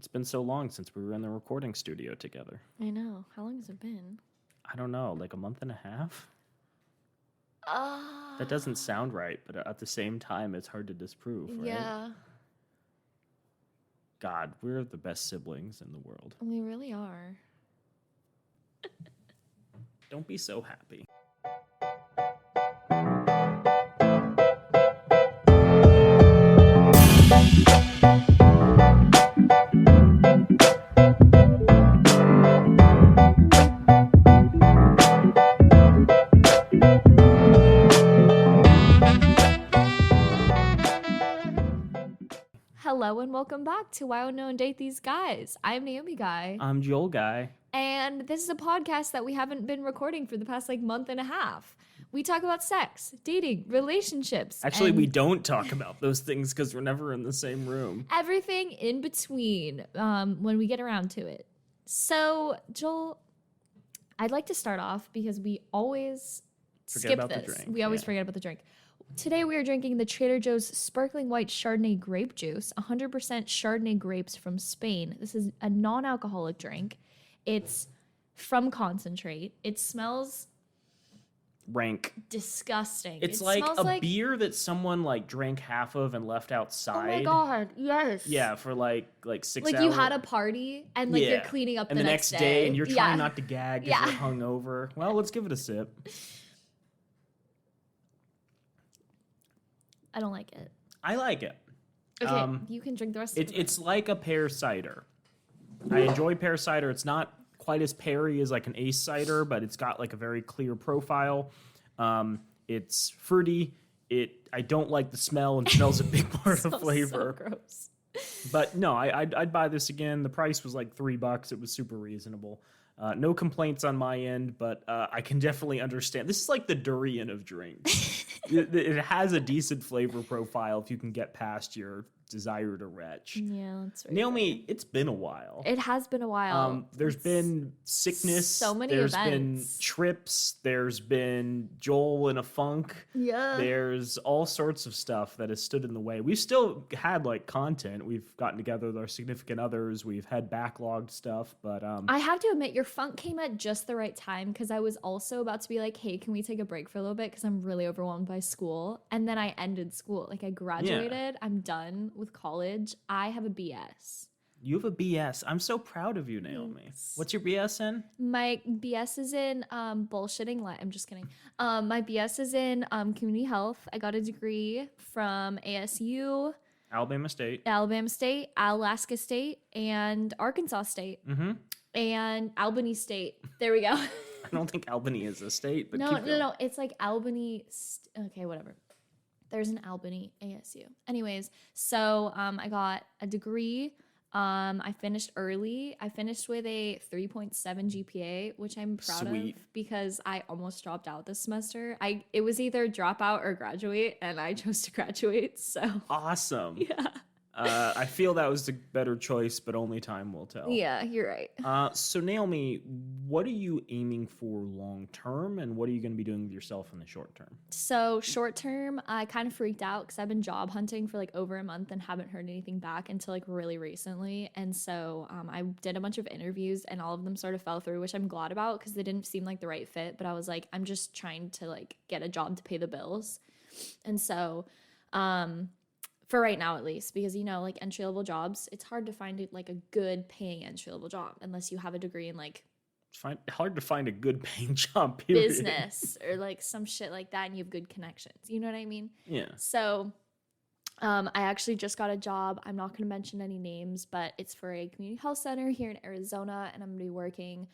It's been so long since we were in the recording studio together. I know. How long has it been? I don't know, like a month and a half? Ah. That doesn't sound right, but at the same time, it's hard to disprove, right? Yeah, God, we're the best siblings in the world. we really are. Don't be so happy. Hello and welcome back to Why Would No One Date These Guys. I'm Naomi Guy. I'm Joel Guy. And this is a podcast that we haven't been recording for the past month and a half. We talk about sex, dating, relationships. Actually, and we don't talk about those things because we're never in the same room. everything in between when we get around to it. So, Joel, I'd like to start off because we always skip about the this. drink, We always yeah. forget about the drink. Today we are drinking the Trader Joe's Sparkling White Chardonnay Grape Juice, 100% Chardonnay grapes from Spain. This is a non-alcoholic drink. It's from concentrate. It smells Rank. disgusting. It's It like smells a beer that someone drank half of and left Oh outside. my god, yes. Yeah, for like 6 hours. Like you had a party and you're cleaning up and the next day and you're trying Yeah. not to gag because Yeah. you're hungover. Well, let's give it a sip. I don't like it. I like it. Okay, you can drink the rest of it. It's like a pear cider. I enjoy pear cider. It's not quite as peary as like an Ace cider, but it's got like a very clear profile. It's fruity. I don't like the smell, and smells a big part of flavor. So gross. But no, I'd buy this again. The price was like $3. It was super reasonable. No complaints on my end, but I can definitely understand. This is like the durian of drinks. It has a decent flavor profile if you can get past your desire to retch. Yeah, that's right. Naomi, it's been a while. It has been a while. There's been sickness. So many There's events. been trips. There's been Joel in a funk. Yeah. There's all sorts of stuff that has stood in the way. We've still had content. We've gotten together with our significant others. We've had backlogged stuff, but I have to admit, your funk came at just the right time because I was also about to be like, hey, can we take a break for a little bit? Because I'm really overwhelmed by school. And then I ended school. Like, I graduated. I'm done with college. I have a BS. you have a BS. I'm so proud of you, Naomi. Thanks. What's your BS in? My BS is in bullshitting. I'm just kidding. My BS is in community health. I got a degree from ASU, Alabama State. Alabama State, Alaska State, and Arkansas State, and Albany State. There we go. I don't think Albany is a state, but No. keep going. It's like Albany. Okay, whatever. There's an Albany ASU. Anyways, so I got a degree. I finished early. I finished with a 3.7 GPA, which I'm proud Sweet. of because I almost dropped out this semester. It was either drop out or graduate, and I chose to graduate. So Awesome. yeah, I feel that was the better choice, but only time will tell. yeah, you're right. So Naomi, what are you aiming for long term, and what are you going to be doing with yourself in the short term? So short term, I kind of freaked out because I've been job hunting for over a month and haven't heard anything back until really recently. And so I did a bunch of interviews and all of them sort of fell through, which I'm glad about because they didn't seem like the right fit. But I was like, I'm just trying to get a job to pay the bills. And so for right now at least, because entry level jobs, it's hard to find a good paying entry level job unless you have a degree in It's hard to find a good paying job, period. business or some shit like that and you have good connections. You know what I mean? Yeah. So I actually just got a job. I'm not going to mention any names, but it's for a community health center here in Arizona, and I'm going to be working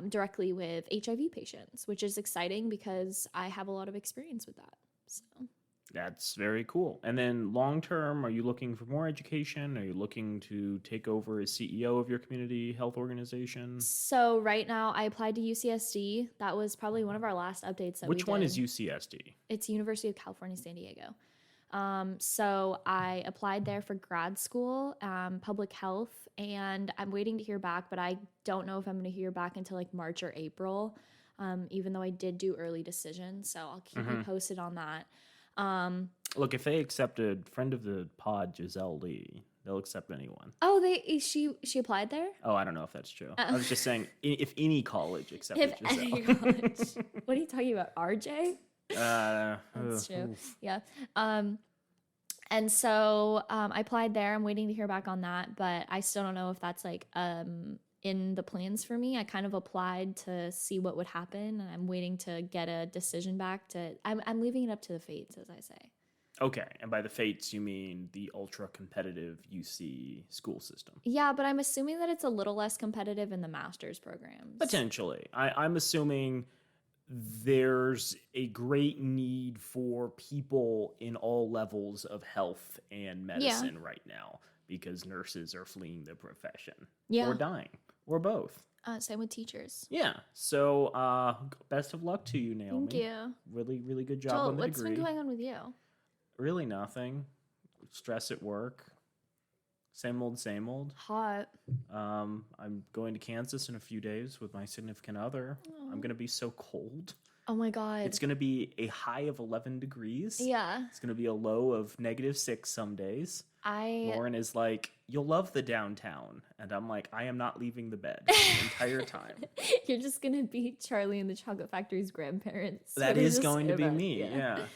directly with HIV patients, which is exciting because I have a lot of experience with that. So That's very cool. And then long term, are you looking for more education? Are you looking to take over as CEO of your community health organization? So right now I applied to UCSD. That was probably one of our last updates that Which we one did. is UCSD? It's University of California, San Diego. So I applied there for grad school, public health, and I'm waiting to hear back, but I don't know if I'm going to hear back until March or April, even though I did do early decision. So I'll keep you posted on that. Look, if they accepted friend of the pod, Giselle Lee, They'll accept anyone. Oh, she applied there? Oh, I don't know if that's true. I was just saying, if any college accepted If Giselle. any college. What are you talking about? RJ? That's true. Oof. Yeah. And so I applied there. I'm waiting to hear back on that, but I still don't know if that's like in the plans for me. I kind of applied to see what would happen, and I'm waiting to get a decision back. I'm leaving it up to the fates, as I say. Okay, and by the fates, you mean the ultra-competitive UC school system? Yeah, but I'm assuming that it's a little less competitive in the master's programs. Potentially. I'm assuming there's a great need for people in all levels of health and medicine right now because nurses are fleeing the profession or dying or both. Same with teachers. Yeah. So best of luck to you, Naomi. Thank you. Really, really good job Joel, on the what's degree. been going on with you? Really nothing. Stress at work. Same old, same old. Hot. I'm going to Kansas in a few days with my significant other. Aww. I'm going to be so cold. Oh my God. It's going to be a high of 11 degrees. Yeah. It's going to be a low of -6 some days. Lauren is like, you'll love the downtown. And I'm like, I am not leaving the bed the entire time. You're just going to be Charlie and the Chocolate Factory's grandparents. That is going to be me. Yeah.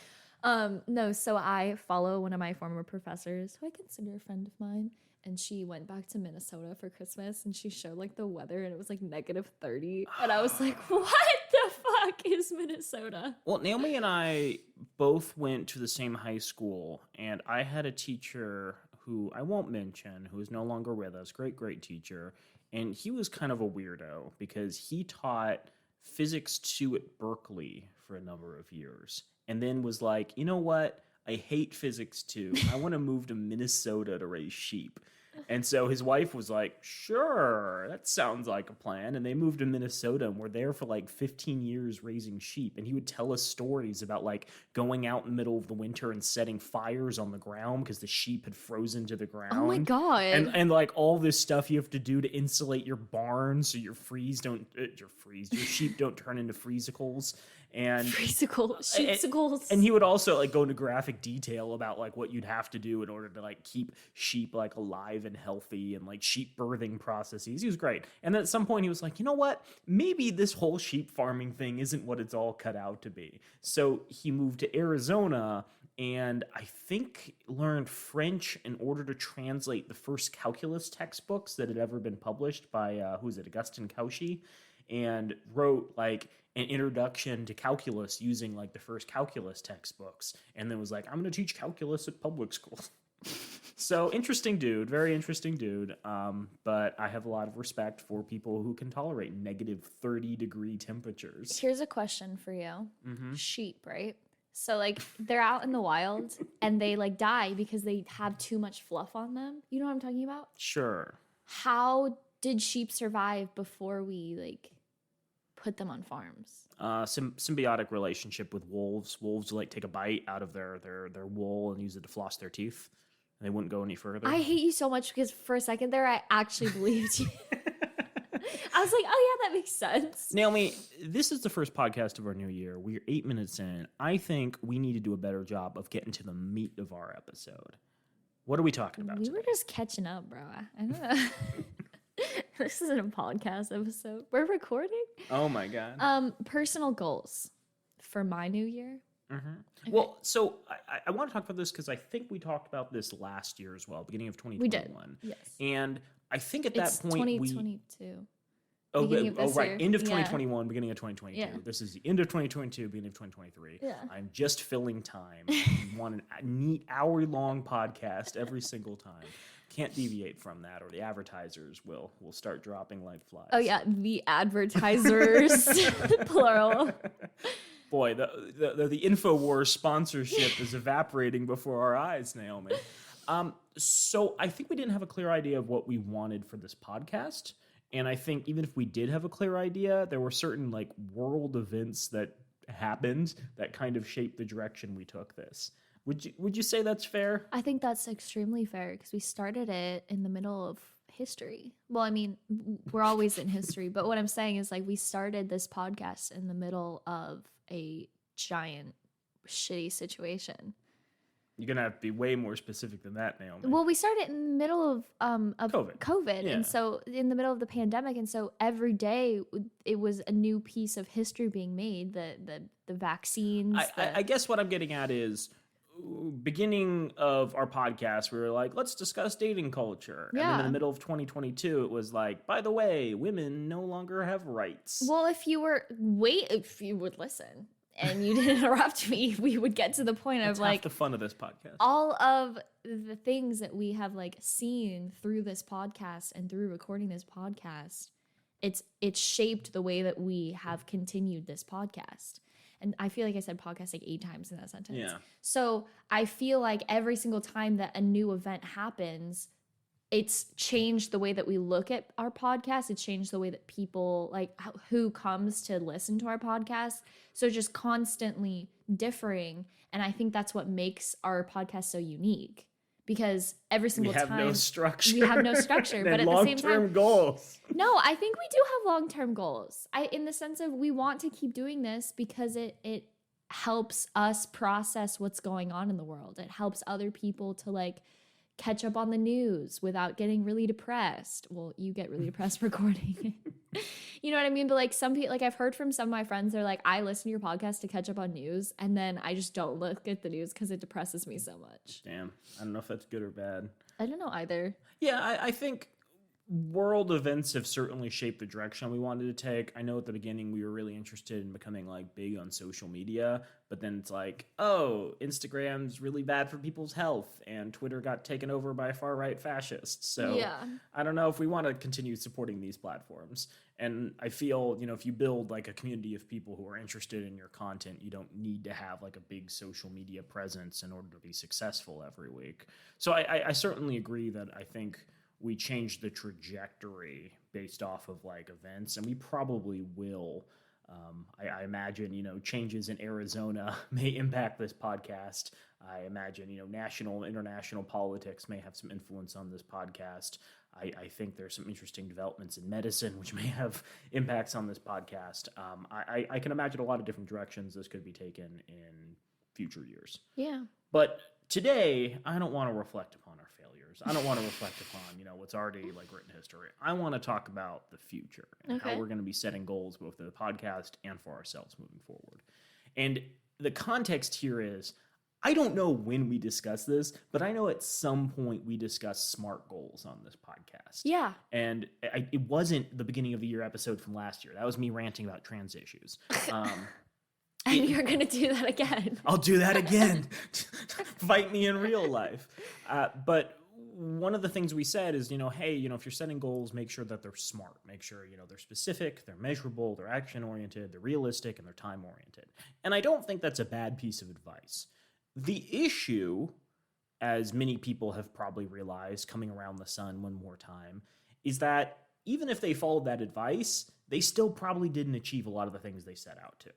No, so I follow one of my former professors who I consider a friend of mine. And she went back to Minnesota for Christmas and she showed like the weather and it was like -30. And I was like, what the fuck is Minnesota? Well, Naomi and I both went to the same high school. And I had a teacher who I won't mention, who is no longer with us. Great, great teacher. And he was kind of a weirdo because he taught physics 2 at Berkeley for a number of years. And then was like, you know what? I hate physics 2. I want to move to Minnesota to raise sheep. And so his wife was like, sure, that sounds like a plan. And they moved to Minnesota and were there for like 15 years raising sheep. And he would tell us stories about like going out in the middle of the winter and setting fires on the ground because the sheep had frozen to the ground. Oh my God. And like all this stuff you have to do to insulate your barn so your sheep don't turn into freezicles. And sheepsicles. And he would also like go into graphic detail about like what you'd have to do in order to like keep sheep like alive and healthy and like sheep birthing processes. He was great. And then at some point he was like, you know what? Maybe this whole sheep farming thing isn't what it's all cut out to be. So he moved to Arizona and I think learned French in order to translate the first calculus textbooks that had ever been published by, Augustin Cauchy, and wrote like an introduction to calculus using like the first calculus textbooks, and then was like, I'm going to teach calculus at public school. So interesting dude, very interesting dude. But I have a lot of respect for people who can tolerate -30-degree temperatures. Here's a question for you. Mm-hmm. Sheep, right? So like they're out in the wild and they like die because they have too much fluff on them. You know what I'm talking about? Sure. How did sheep survive before we like put them on farms? Symbiotic relationship with wolves. Wolves like take a bite out of their wool and use it to floss their teeth. And they wouldn't go any further. I hate you so much because for a second there, I actually believed you. I was like, oh yeah, that makes sense. Naomi, this is the first podcast of our new year. We're 8 minutes in. I think we need to do a better job of getting to the meat of our episode. What are we talking about today? Were just catching up, bro. I don't know. This isn't a podcast episode. We're recording. Oh my God. Personal goals for my new year. Mm-hmm. Okay. Well, so I want to talk about this because I think we talked about this last year as well, beginning of 2021. We did. Yes. And I think at that point 2022. Oh, right. Year. End of 2021, beginning of 2022. Yeah. This is the end of 2022, beginning of 2023. Yeah. I'm just filling time. You want a neat hour-long podcast every single time. Can't deviate from that, or the advertisers will start dropping like flies. Oh yeah, the advertisers, plural. Boy, the InfoWars sponsorship is evaporating before our eyes, Naomi. So I think we didn't have a clear idea of what we wanted for this podcast. And I think even if we did have a clear idea, there were certain like world events that happened that kind of shaped the direction we took this. Would you say that's fair? I think that's extremely fair because we started it in the middle of history. Well, I mean, we're always in history, but what I'm saying is like we started this podcast in the middle of a giant shitty situation. You're gonna have to be way more specific than that, Naomi. Well, we started in the middle of COVID, Yeah. and so in the middle of the pandemic, and so every day it was a new piece of history being made. The vaccines. I guess what I'm getting at is, beginning of our podcast, we were like, let's discuss dating culture. And then in Yeah. the middle of 2022, it was like, by the way, women no longer have rights. Well, if you would listen and you didn't interrupt me, we would get to the point That's of half like the fun of this podcast. all of the things that we have like seen through this podcast and through recording this podcast. It's shaped the way that we have continued this podcast. And I feel like I said podcast like 8 times in that sentence. Yeah. So I feel like every single time that a new event happens, it's changed the way that we look at our podcast. It's changed the way that people, like who comes to listen to our podcast. So just constantly differing. And I think that's what makes our podcast so unique. Because every single time we have no structure. we have no structure, but at the same time, long-term goals. no, I think we do have long-term goals. In the sense of we want to keep doing this because it helps us process what's going on in the world. It helps other people to like catch up on the news without getting really depressed. Well, you get really depressed recording. You know what I mean? But like some people, like I've heard from some of my friends, they're like, I listen to your podcast to catch up on news, and then I just don't look at the news because it depresses me so much. Damn. I don't know if that's good or bad. I don't know either. Yeah, I think world events have certainly shaped the direction we wanted to take. I know at the beginning we were really interested in becoming like big on social media, but then it's like, oh, Instagram's really bad for people's health, and Twitter got taken over by far-right fascists. So Yeah. I don't know if we want to continue supporting these platforms. And I feel, if you build like a community of people who are interested in your content, you don't need to have like a big social media presence in order to be successful every week. So I certainly agree that I think we changed the trajectory based off of like events, and we probably will. I imagine, changes in Arizona may impact this podcast. I imagine, national, international politics may have some influence on this podcast. I think there's some interesting developments in medicine which may have impacts on this podcast. I can imagine a lot of different directions this could be taken in future years. Yeah. But today, I don't want to reflect upon our failures. I don't want to reflect upon, what's already like written history. I want to talk about the future and how we're going to be setting goals both for the podcast and for ourselves moving forward. And the context here is, I don't know when we discuss this, but I know at some point we discussed SMART goals on this podcast. Yeah. And it wasn't the beginning of the year episode from last year. That was me ranting about trans issues. And you're going to do that again. I'll do that again. Fight me in real life. But one of the things we said is, hey, if you're setting goals, make sure that they're smart. Make sure, they're specific, they're measurable, they're action-oriented, they're realistic, and they're time-oriented. And I don't think that's a bad piece of advice. The issue, as many people have probably realized coming around the sun one more time, is that even if they followed that advice, they still probably didn't achieve a lot of the things they set out to.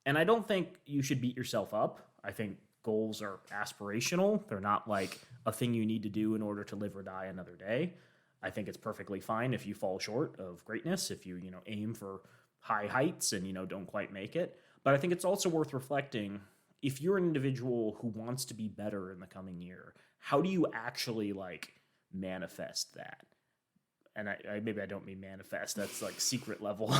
And I don't think you should beat yourself up. I think goals are aspirational. They're not like a thing you need to do in order to live or die another day. I think it's perfectly fine if you fall short of greatness, if you, aim for high heights and, don't quite make it. But I think it's also worth reflecting, if you're an individual who wants to be better in the coming year, how do you actually like manifest that? And maybe I don't mean manifest. That's like secret level.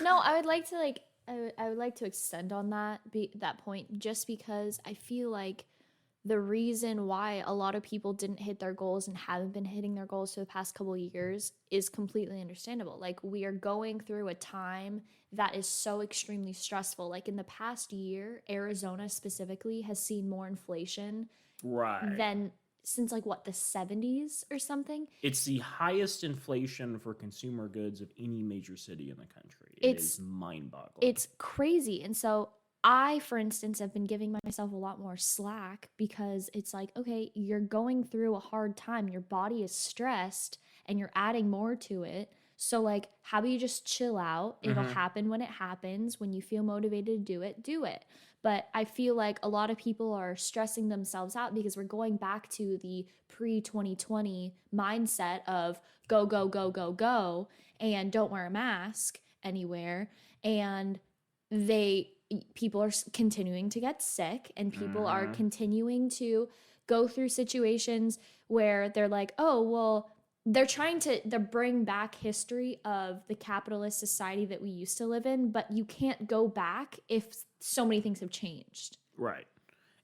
No, I would like to I would like to extend on that point, just because I feel like the reason why a lot of people didn't hit their goals and haven't been hitting their goals for the past couple of years is completely understandable. Like, we are going through a time that is so extremely stressful. Like, in the past year, Arizona specifically has seen more inflation than since like the 70s or something. It's the highest inflation for consumer goods of any major city in the country. It is mind-boggling. It's crazy. And so I, for instance, have been giving myself a lot more slack, because it's like, okay, you're going through a hard time. Your body is stressed and you're adding more to it. So like, how about you just chill out? It'll happen when it happens. When you feel motivated to do it, do it. But I feel like a lot of people are stressing themselves out because we're going back to the pre-2020 mindset of go, go, go, go, go, and don't wear a mask anywhere. And people are continuing to get sick, and people are continuing to go through situations where they're like, oh, well, they're trying to bring back history of the capitalist society that we used to live in, but you can't go back if so many things have changed. Right.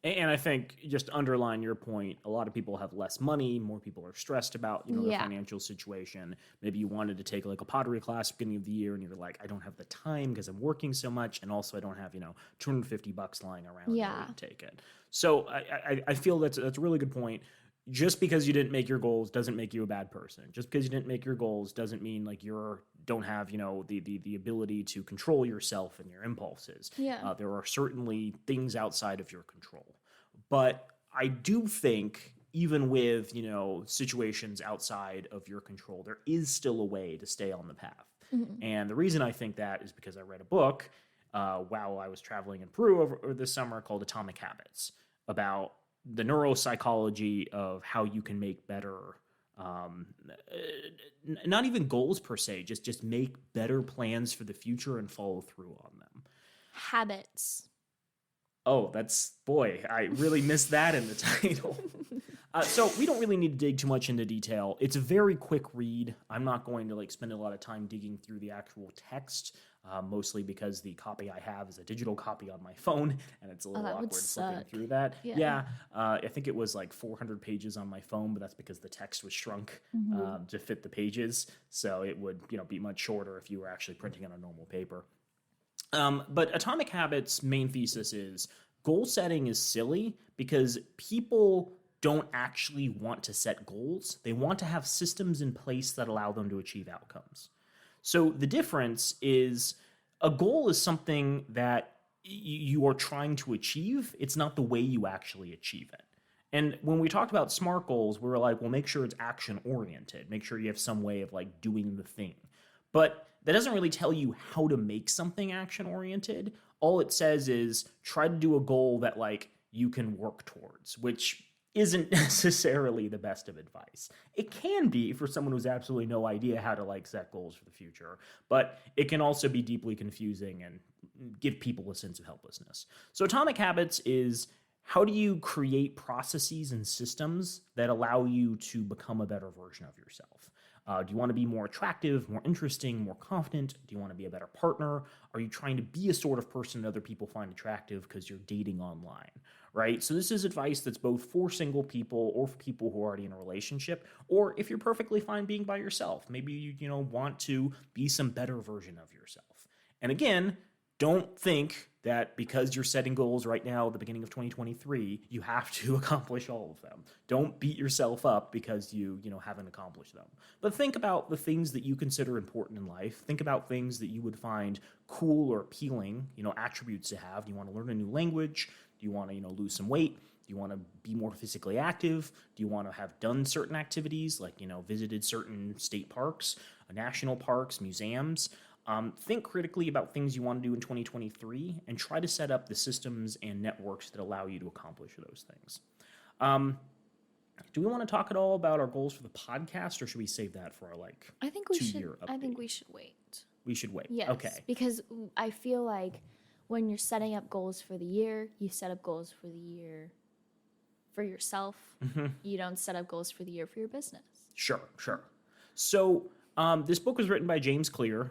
And I think just to underline your point, a lot of people have less money. More people are stressed about, their Yeah. financial situation. Maybe you wanted to take like a pottery class beginning of the year and you're like, I don't have the time because I'm working so much. And also I don't have, $250 lying around in Yeah. order to take it. So I feel that's a really good point. Just because you didn't make your goals doesn't make you a bad person. Just because you didn't make your goals doesn't mean like don't have the ability to control yourself and your impulses. Yeah. There are certainly things outside of your control, but I do think even with situations outside of your control, there is still a way to stay on the path. And the reason I think that is because I read a book while I was traveling in Peru over this summer called Atomic Habits, about the neuropsychology of how you can make better, not even goals per se, just make better plans for the future and follow through on them. Habits. Oh, I really missed that in the title. So we don't really need to dig too much into detail. It's a very quick read. I'm not going to spend a lot of time digging through the actual text, mostly because the copy I have is a digital copy on my phone, and it's a little awkward flipping through that. Yeah. I think it was 400 pages on my phone, but that's because the text was shrunk to fit the pages. So it would be much shorter if you were actually printing on a normal paper. But Atomic Habits' main thesis is goal setting is silly because people don't actually want to set goals. They want to have systems in place that allow them to achieve outcomes. So the difference is a goal is something that you are trying to achieve. It's not the way you actually achieve it. And when we talked about SMART goals, we were like, well, make sure it's action oriented. Make sure you have some way of doing the thing. But that doesn't really tell you how to make something action oriented. All it says is try to do a goal that you can work towards, which isn't necessarily the best of advice. It can be for someone who's absolutely no idea how to set goals for the future, but it can also be deeply confusing and give people a sense of helplessness. So Atomic Habits is how do you create processes and systems that allow you to become a better version of yourself? Do you want to be more attractive, more interesting, more confident? Do you want to be a better partner? Are you trying to be a sort of person that other people find attractive because you're dating online, right? So this is advice that's both for single people or for people who are already in a relationship, or if you're perfectly fine being by yourself. Maybe you want to be some better version of yourself. And again, don't think that because you're setting goals right now at the beginning of 2023, you have to accomplish all of them. Don't beat yourself up because you haven't accomplished them. But think about the things that you consider important in life. Think about things that you would find cool or appealing, attributes to have. Do you want to learn a new language? Do you want to, lose some weight? Do you want to be more physically active? Do you want to have done certain activities like, visited certain state parks, national parks, museums? Think critically about things you want to do in 2023 and try to set up the systems and networks that allow you to accomplish those things. Do we want to talk at all about our goals for the podcast, or should we save that for our I think we 2-year should. update? I think we should wait. We should wait. Yes. Okay. Because I feel like when you're setting up goals for the year, you set up goals for the year for yourself. You don't set up goals for the year for your business. Sure. So this book was written by James Clear.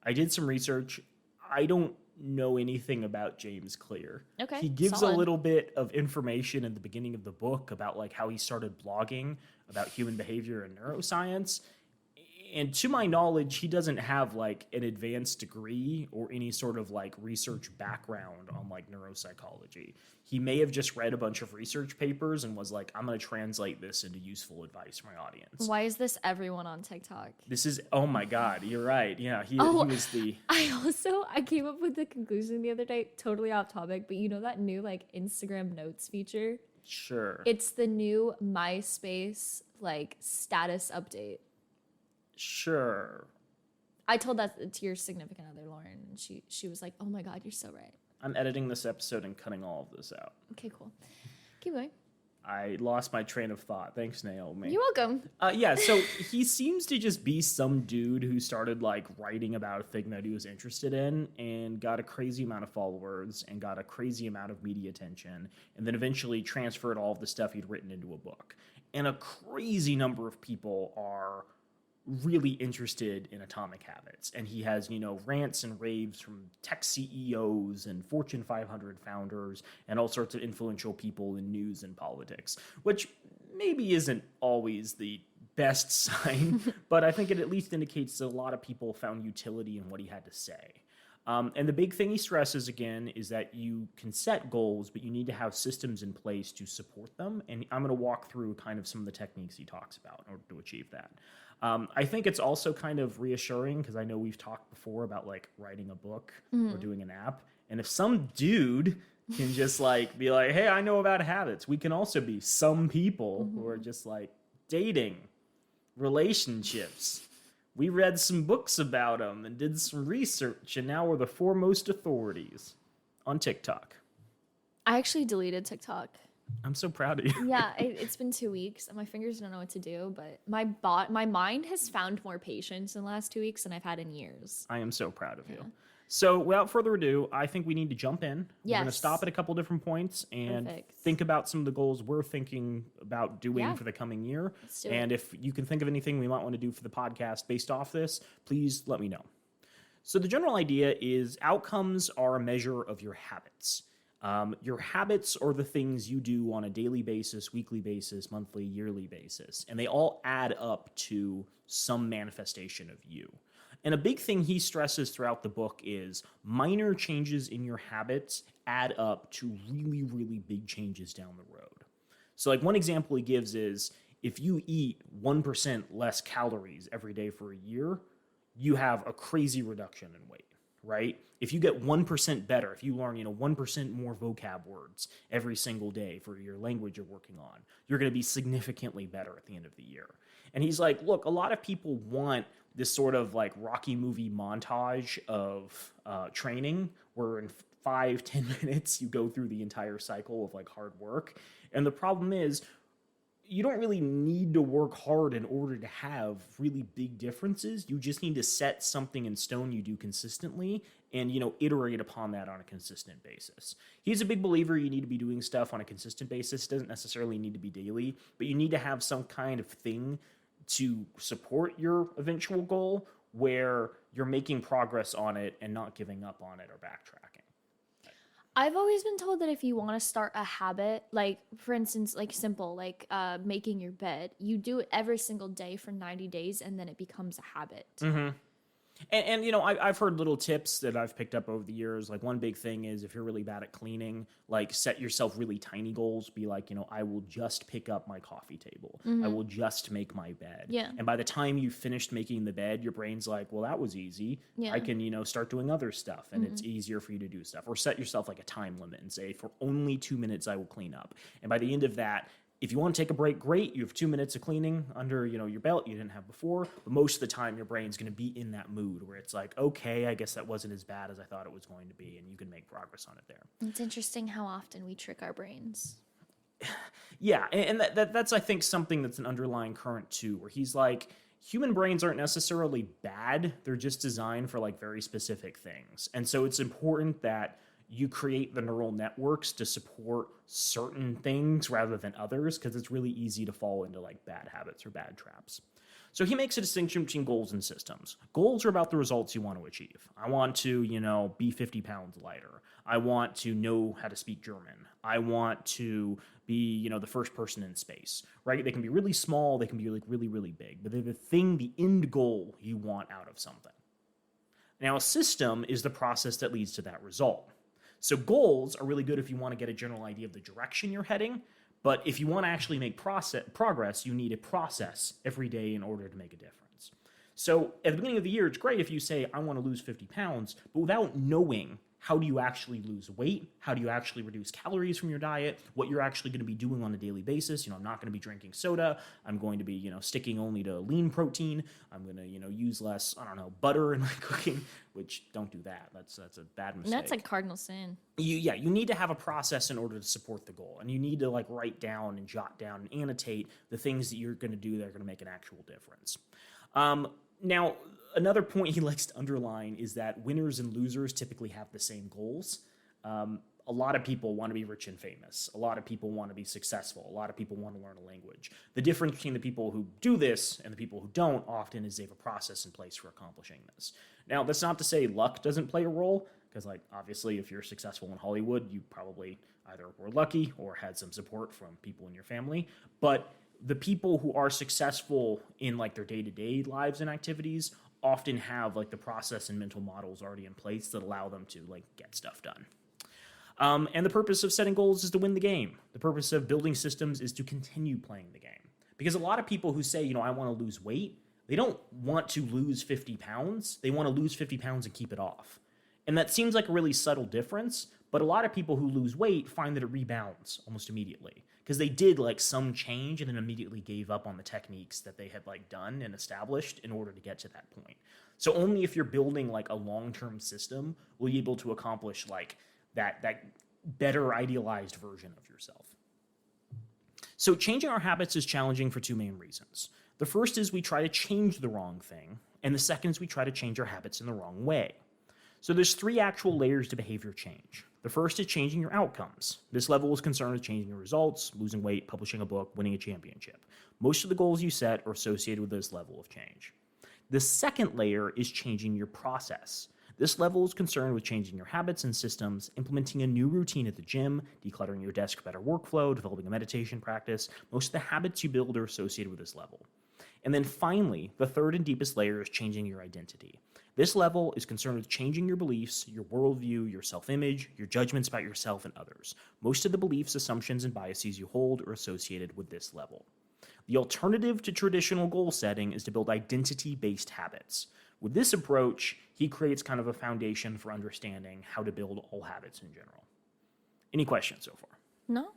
I did some research. I don't know anything about James Clear. Okay, He gives solid. a little bit of information in the beginning of the book about how he started blogging about human behavior and neuroscience. And to my knowledge, he doesn't have an advanced degree or any sort of research background on neuropsychology. He may have just read a bunch of research papers and was I'm going to translate this into useful advice for my audience. Why is this everyone on TikTok? This is, oh my God, you're right. Yeah, he was the... I came up with the conclusion the other day, totally off topic, but that new Instagram notes feature? Sure. It's the new MySpace status update. Sure. I told that to your significant other, Lauren, and she was like, "Oh my God, you're so right." I'm editing this episode and cutting all of this out. Okay, cool. Keep going. I lost my train of thought. Thanks, Naomi. You're welcome. Yeah, so he seems to just be some dude who started like writing about a thing that he was interested in and got a crazy amount of followers and got a crazy amount of media attention and then eventually transferred all of the stuff he'd written into a book. And a crazy number of people are really interested in Atomic Habits. And he has, rants and raves from tech CEOs and Fortune 500 founders and all sorts of influential people in news and politics, which maybe isn't always the best sign, but I think it at least indicates that a lot of people found utility in what he had to say. And the big thing he stresses, again, is that you can set goals, but you need to have systems in place to support them. And I'm going to walk through kind of some of the techniques he talks about in order to achieve that. I think it's also kind of reassuring because I know we've talked before about like writing a book or doing an app. And if some dude can just like be like, hey, I know about habits, we can also be some people who are just like dating, relationships. We read some books about them and did some research, and now we're the foremost authorities on TikTok. I actually deleted TikTok. I'm so proud of you. Yeah, it's been 2 weeks, and my fingers don't know what to do, but my mind has found more patience in the last 2 weeks than I've had in years. I am so proud of you. So without further ado, I think we need to jump in. We're going to stop at a couple different points and think about some of the goals we're thinking about doing for the coming year. And if you can think of anything we might want to do for the podcast based off this, please let me know. So the general idea is outcomes are a measure of your habits. Your habits are the things you do on a daily basis, weekly basis, monthly, yearly basis, and they all add up to some manifestation of you. And a big thing he stresses throughout the book is minor changes in your habits add up to really, really big changes down the road. So like one example he gives is if you eat 1% less calories every day for a year, you have a crazy reduction in weight, right? If you get 1% better, if you learn, 1% more vocab words every single day for your language you're working on, you're going to be significantly better at the end of the year. And he's like, look, a lot of people want this sort of like Rocky movie montage of training where in 5-10 minutes you go through the entire cycle of like hard work. And the problem is you don't really need to work hard in order to have really big differences. You just need to set something in stone you do consistently and, iterate upon that on a consistent basis. He's a big believer you need to be doing stuff on a consistent basis. It doesn't necessarily need to be daily, but you need to have some kind of thing to support your eventual goal where you're making progress on it and not giving up on it or backtracking. I've always been told that if you want to start a habit, like for instance, like simple, like making your bed, you do it every single day for 90 days and then it becomes a habit. Mm-hmm. And I've heard little tips that I've picked up over the years. Like one big thing is if you're really bad at cleaning, like set yourself really tiny goals. Be like, I will just pick up my coffee table. I will just make my bed. Yeah. And by the time you've finished making the bed, your brain's like, well, that was easy. Yeah. I can, start doing other stuff and it's easier for you to do stuff. Or set yourself like a time limit and say, for only 2 minutes, I will clean up. And by the end of that, if you want to take a break, great. You have 2 minutes of cleaning under, your belt you didn't have before. But most of the time, your brain's going to be in that mood where it's like, okay, I guess that wasn't as bad as I thought it was going to be, and you can make progress on it there. It's interesting how often we trick our brains. Yeah, and that's, I think, something that's an underlying current, too, where he's like, human brains aren't necessarily bad. They're just designed for, like, very specific things. And so it's important that you create the neural networks to support certain things rather than others because it's really easy to fall into like bad habits or bad traps. So he makes a distinction between goals and systems. Goals are about the results you want to achieve. I want to, be 50 pounds lighter. I want to know how to speak German. I want to be, the first person in space, right? They can be really small. They can be like really, really big, but they're the end goal you want out of something. Now, a system is the process that leads to that result. So goals are really good if you want to get a general idea of the direction you're heading, but if you want to actually make progress, you need a process every day in order to make a difference. So at the beginning of the year, it's great if you say, I want to lose 50 pounds, but without knowing how do you actually lose weight, how do you actually reduce calories from your diet, what you're actually going to be doing on a daily basis. I'm not going to be drinking soda. I'm going to be, sticking only to lean protein. I'm going to, use less, butter in my cooking, which don't do that. That's a bad mistake. That's like cardinal sin. you need to have a process in order to support the goal, and you need to like write down and jot down and annotate the things that you're going to do that are going to make an actual difference. Now, another point he likes to underline is that winners and losers typically have the same goals. A lot of people want to be rich and famous. A lot of people want to be successful. A lot of people want to learn a language. The difference between the people who do this and the people who don't often is they have a process in place for accomplishing this. Now, that's not to say luck doesn't play a role, because like obviously if you're successful in Hollywood, you probably either were lucky or had some support from people in your family. But the people who are successful in like their day-to-day lives and activities often have like the process and mental models already in place that allow them to like get stuff done. And the purpose of setting goals is to win the game. The purpose of building systems is to continue playing the game. Because a lot of people who say, I want to lose weight, they don't want to lose 50 pounds. They want to lose 50 pounds and keep it off. And that seems like a really subtle difference, but a lot of people who lose weight find that it rebounds almost immediately. Because they did like some change and then immediately gave up on the techniques that they had like done and established in order to get to that point. So only if you're building like a long-term system will you be able to accomplish like that better idealized version of yourself. So changing our habits is challenging for two main reasons. The first is we try to change the wrong thing, and the second is we try to change our habits in the wrong way. So there's three actual layers to behavior change. The first is changing your outcomes. This level is concerned with changing your results, losing weight, publishing a book, winning a championship. Most of the goals you set are associated with this level of change. The second layer is changing your process. This level is concerned with changing your habits and systems, implementing a new routine at the gym, decluttering your desk for better workflow, developing a meditation practice. Most of the habits you build are associated with this level. And then finally, the third and deepest layer is changing your identity. This level is concerned with changing your beliefs, your worldview, your self-image, your judgments about yourself and others. Most of the beliefs, assumptions, and biases you hold are associated with this level. The alternative to traditional goal setting is to build identity-based habits. With this approach, he creates kind of a foundation for understanding how to build all habits in general. Any questions so far? No?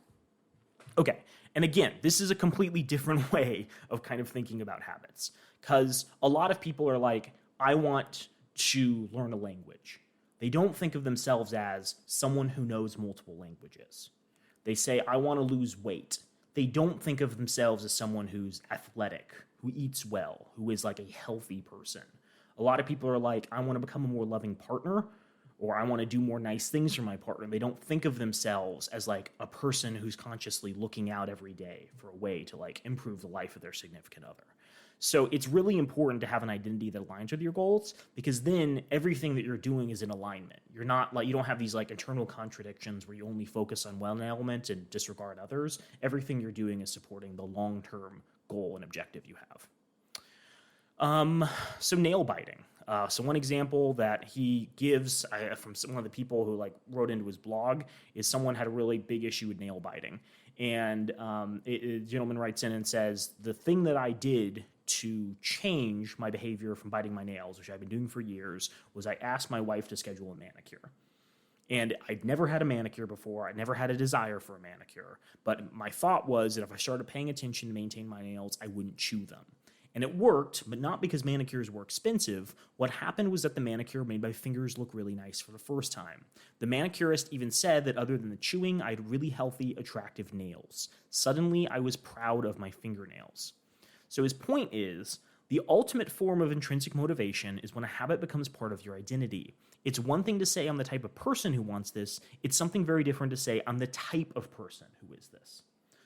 Okay, and again, this is a completely different way of kind of thinking about habits, because a lot of people are like, I want to learn a language. They don't think of themselves as someone who knows multiple languages. They say, I want to lose weight. They don't think of themselves as someone who's athletic, who eats well, who is like a healthy person. A lot of people are like, I want to become a more loving partner, or I want to do more nice things for my partner. They don't think of themselves as like a person who's consciously looking out every day for a way to like improve the life of their significant other. So it's really important to have an identity that aligns with your goals, because then everything that you're doing is in alignment. You're not like, you don't have these like internal contradictions where you only focus on one element and disregard others. Everything you're doing is supporting the long-term goal and objective you have. So nail biting. So one example that he gives from one of the people who like wrote into his blog is someone had a really big issue with nail biting. And a gentleman writes in and says, the thing that I did to change my behavior from biting my nails, which I've been doing for years, was I asked my wife to schedule a manicure. And I'd never had a manicure before. I never had a desire for a manicure. But my thought was that if I started paying attention to maintain my nails, I wouldn't chew them. And it worked, but not because manicures were expensive. What happened was that the manicure made my fingers look really nice for the first time. The manicurist even said that other than the chewing, I had really healthy, attractive nails. Suddenly, I was proud of my fingernails. So his point is, the ultimate form of intrinsic motivation is when a habit becomes part of your identity. It's one thing to say I'm the type of person who wants this. It's something very different to say I'm the type of person who is this.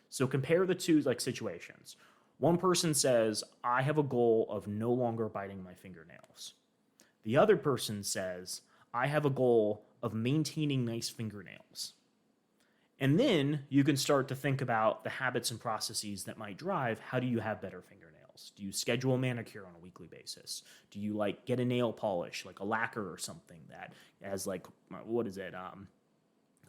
So compare the two like situations. One person says, I have a goal of no longer biting my fingernails. The other person says, I have a goal of maintaining nice fingernails. And then you can start to think about the habits and processes that might drive how do you have better fingernails? Do you schedule a manicure on a weekly basis? Do you like get a nail polish, like a lacquer or something that has like,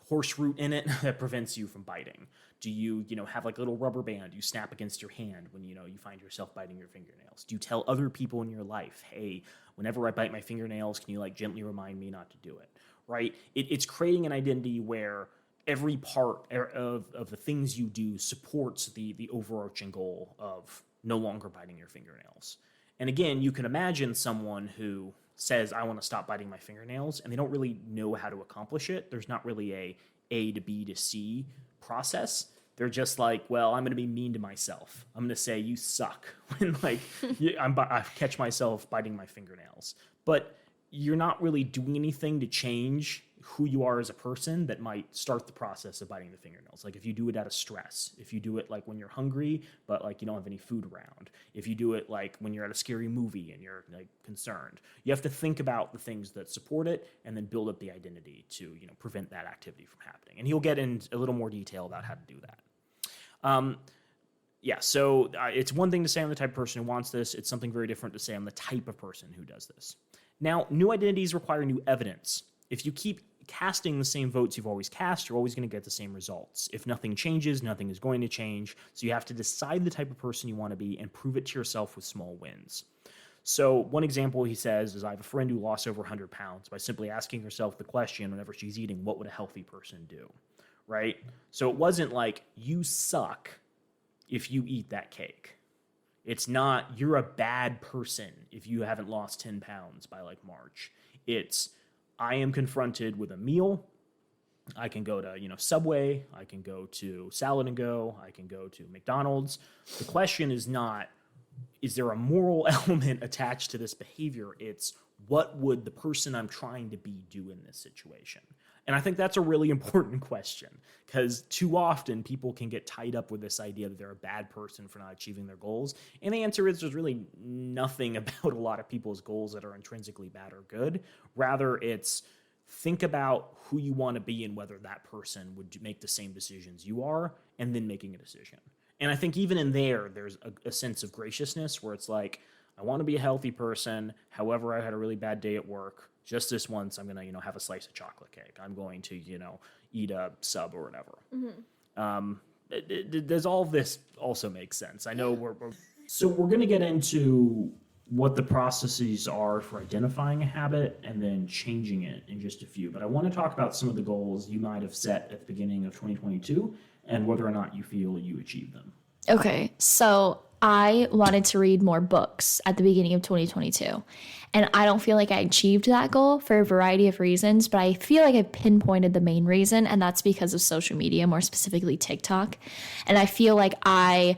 horse root in it that prevents you from biting? Do you, have like a little rubber band you snap against your hand when, you find yourself biting your fingernails? Do you tell other people in your life, hey, whenever I bite my fingernails, can you like gently remind me not to do it, right? It's creating an identity where every part of the things you do supports the overarching goal of no longer biting your fingernails. And again, you can imagine someone who says, I want to stop biting my fingernails, and they don't really know how to accomplish it. There's not really A to B to C process. They're just like, well, I'm going to be mean to myself. I'm going to say you suck when like I catch myself biting my fingernails. But you're not really doing anything to change who you are as a person that might start the process of biting the fingernails. Like if you do it out of stress, if you do it like when you're hungry, but like you don't have any food around, if you do it like when you're at a scary movie and you're like concerned, you have to think about the things that support it and then build up the identity to, prevent that activity from happening. And he'll get into a little more detail about how to do that. So it's one thing to say I'm the type of person who wants this. It's something very different to say I'm the type of person who does this. Now, new identities require new evidence. If you keep casting the same votes you've always cast, you're always going to get the same results. If nothing changes, nothing is going to change. So you have to decide the type of person you want to be and prove it to yourself with small wins. So one example he says is I have a friend who lost over 100 pounds by simply asking herself the question whenever she's eating, what would a healthy person do? Right? So it wasn't like you suck if you eat that cake. It's not you're a bad person if you haven't lost 10 pounds by like March. It's I am confronted with a meal. I can go to, Subway. I can go to Salad and Go. I can go to McDonald's. The question is not, is there a moral element attached to this behavior? It's what would the person I'm trying to be do in this situation? And I think that's a really important question because too often people can get tied up with this idea that they're a bad person for not achieving their goals. And the answer is there's really nothing about a lot of people's goals that are intrinsically bad or good. Rather, it's think about who you want to be and whether that person would make the same decisions you are and then making a decision. And I think even in there's a sense of graciousness where it's like, I want to be a healthy person. However, I had a really bad day at work. Just this once, I'm going to, have a slice of chocolate cake. I'm going to, eat a sub or whatever. Does all of this also make sense? I know So we're going to get into what the processes are for identifying a habit and then changing it in just a few. But I want to talk about some of the goals you might have set at the beginning of 2022 and whether or not you feel you achieved them. Okay, so I wanted to read more books at the beginning of 2022. And I don't feel like I achieved that goal for a variety of reasons, but I feel like I pinpointed the main reason, and that's because of social media, more specifically TikTok. And I feel like I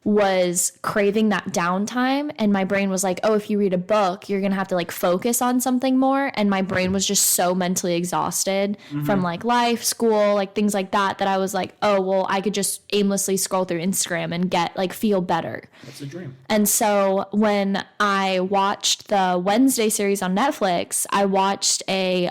was craving that downtime, and my brain was like, oh, if you read a book, you're gonna have to like focus on something more. And my brain was just so mentally exhausted from like life, school, like things like that I was like, oh, well, I could just aimlessly scroll through Instagram and get like feel better. That's a dream. And so when I watched the Wednesday series on Netflix, I watched a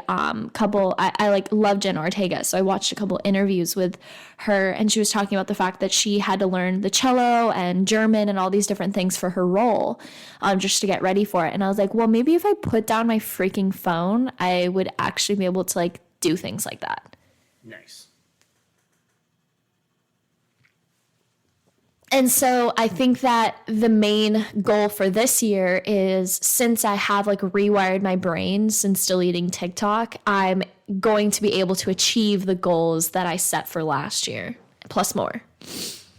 couple, I like love Jen Ortega, so I watched a couple interviews with her, and she was talking about the fact that she had to learn the cello and German and all these different things for her role, just to get ready for it. And I was like, well, maybe if I put down my freaking phone, I would actually be able to like do things like that. Nice. And so I think that the main goal for this year is, since I have like rewired my brain since deleting TikTok, I'm going to be able to achieve the goals that I set for last year, plus more.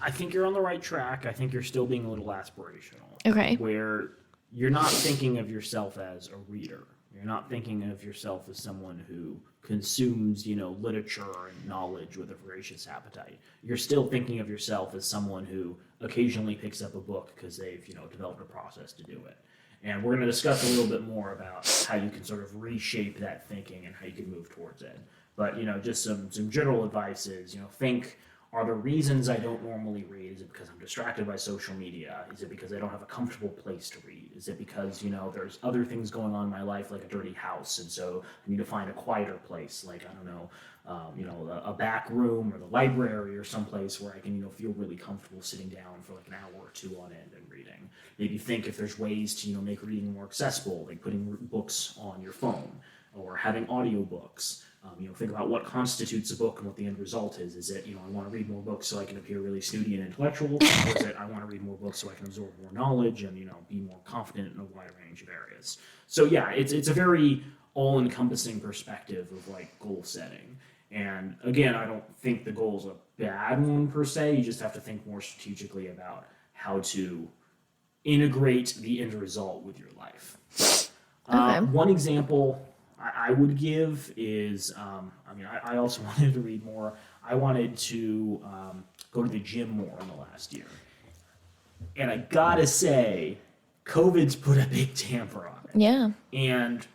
I think you're on the right track. I think you're still being a little aspirational. Okay. Where you're not thinking of yourself as a reader. You're not thinking of yourself as someone who consumes, literature and knowledge with a voracious appetite. You're still thinking of yourself as someone who occasionally picks up a book because they've, developed a process to do it. And we're going to discuss a little bit more about how you can sort of reshape that thinking and how you can move towards it. But, just some general advice is, think, are the reasons I don't normally read, is it because I'm distracted by social media? Is it because I don't have a comfortable place to read? Is it because, there's other things going on in my life, like a dirty house, and so I need to find a quieter place, like, I don't know, a back room or the library or someplace where I can, feel really comfortable sitting down for like an hour or two on end and reading. Maybe think if there's ways to, make reading more accessible, like putting books on your phone or having audiobooks. Think about what constitutes a book and what the end result is. Is it, I want to read more books so I can appear really snooty and intellectual? Or is it, I want to read more books so I can absorb more knowledge and, be more confident in a wide range of areas? So yeah, it's a very all-encompassing perspective of like goal setting. And again, I don't think the goal is a bad one per se. You just have to think more strategically about how to integrate the end result with your life. Okay. One example I would give is, I also wanted to read more. I wanted to go to the gym more in the last year. And I gotta say, COVID's put a big damper on it. Yeah. And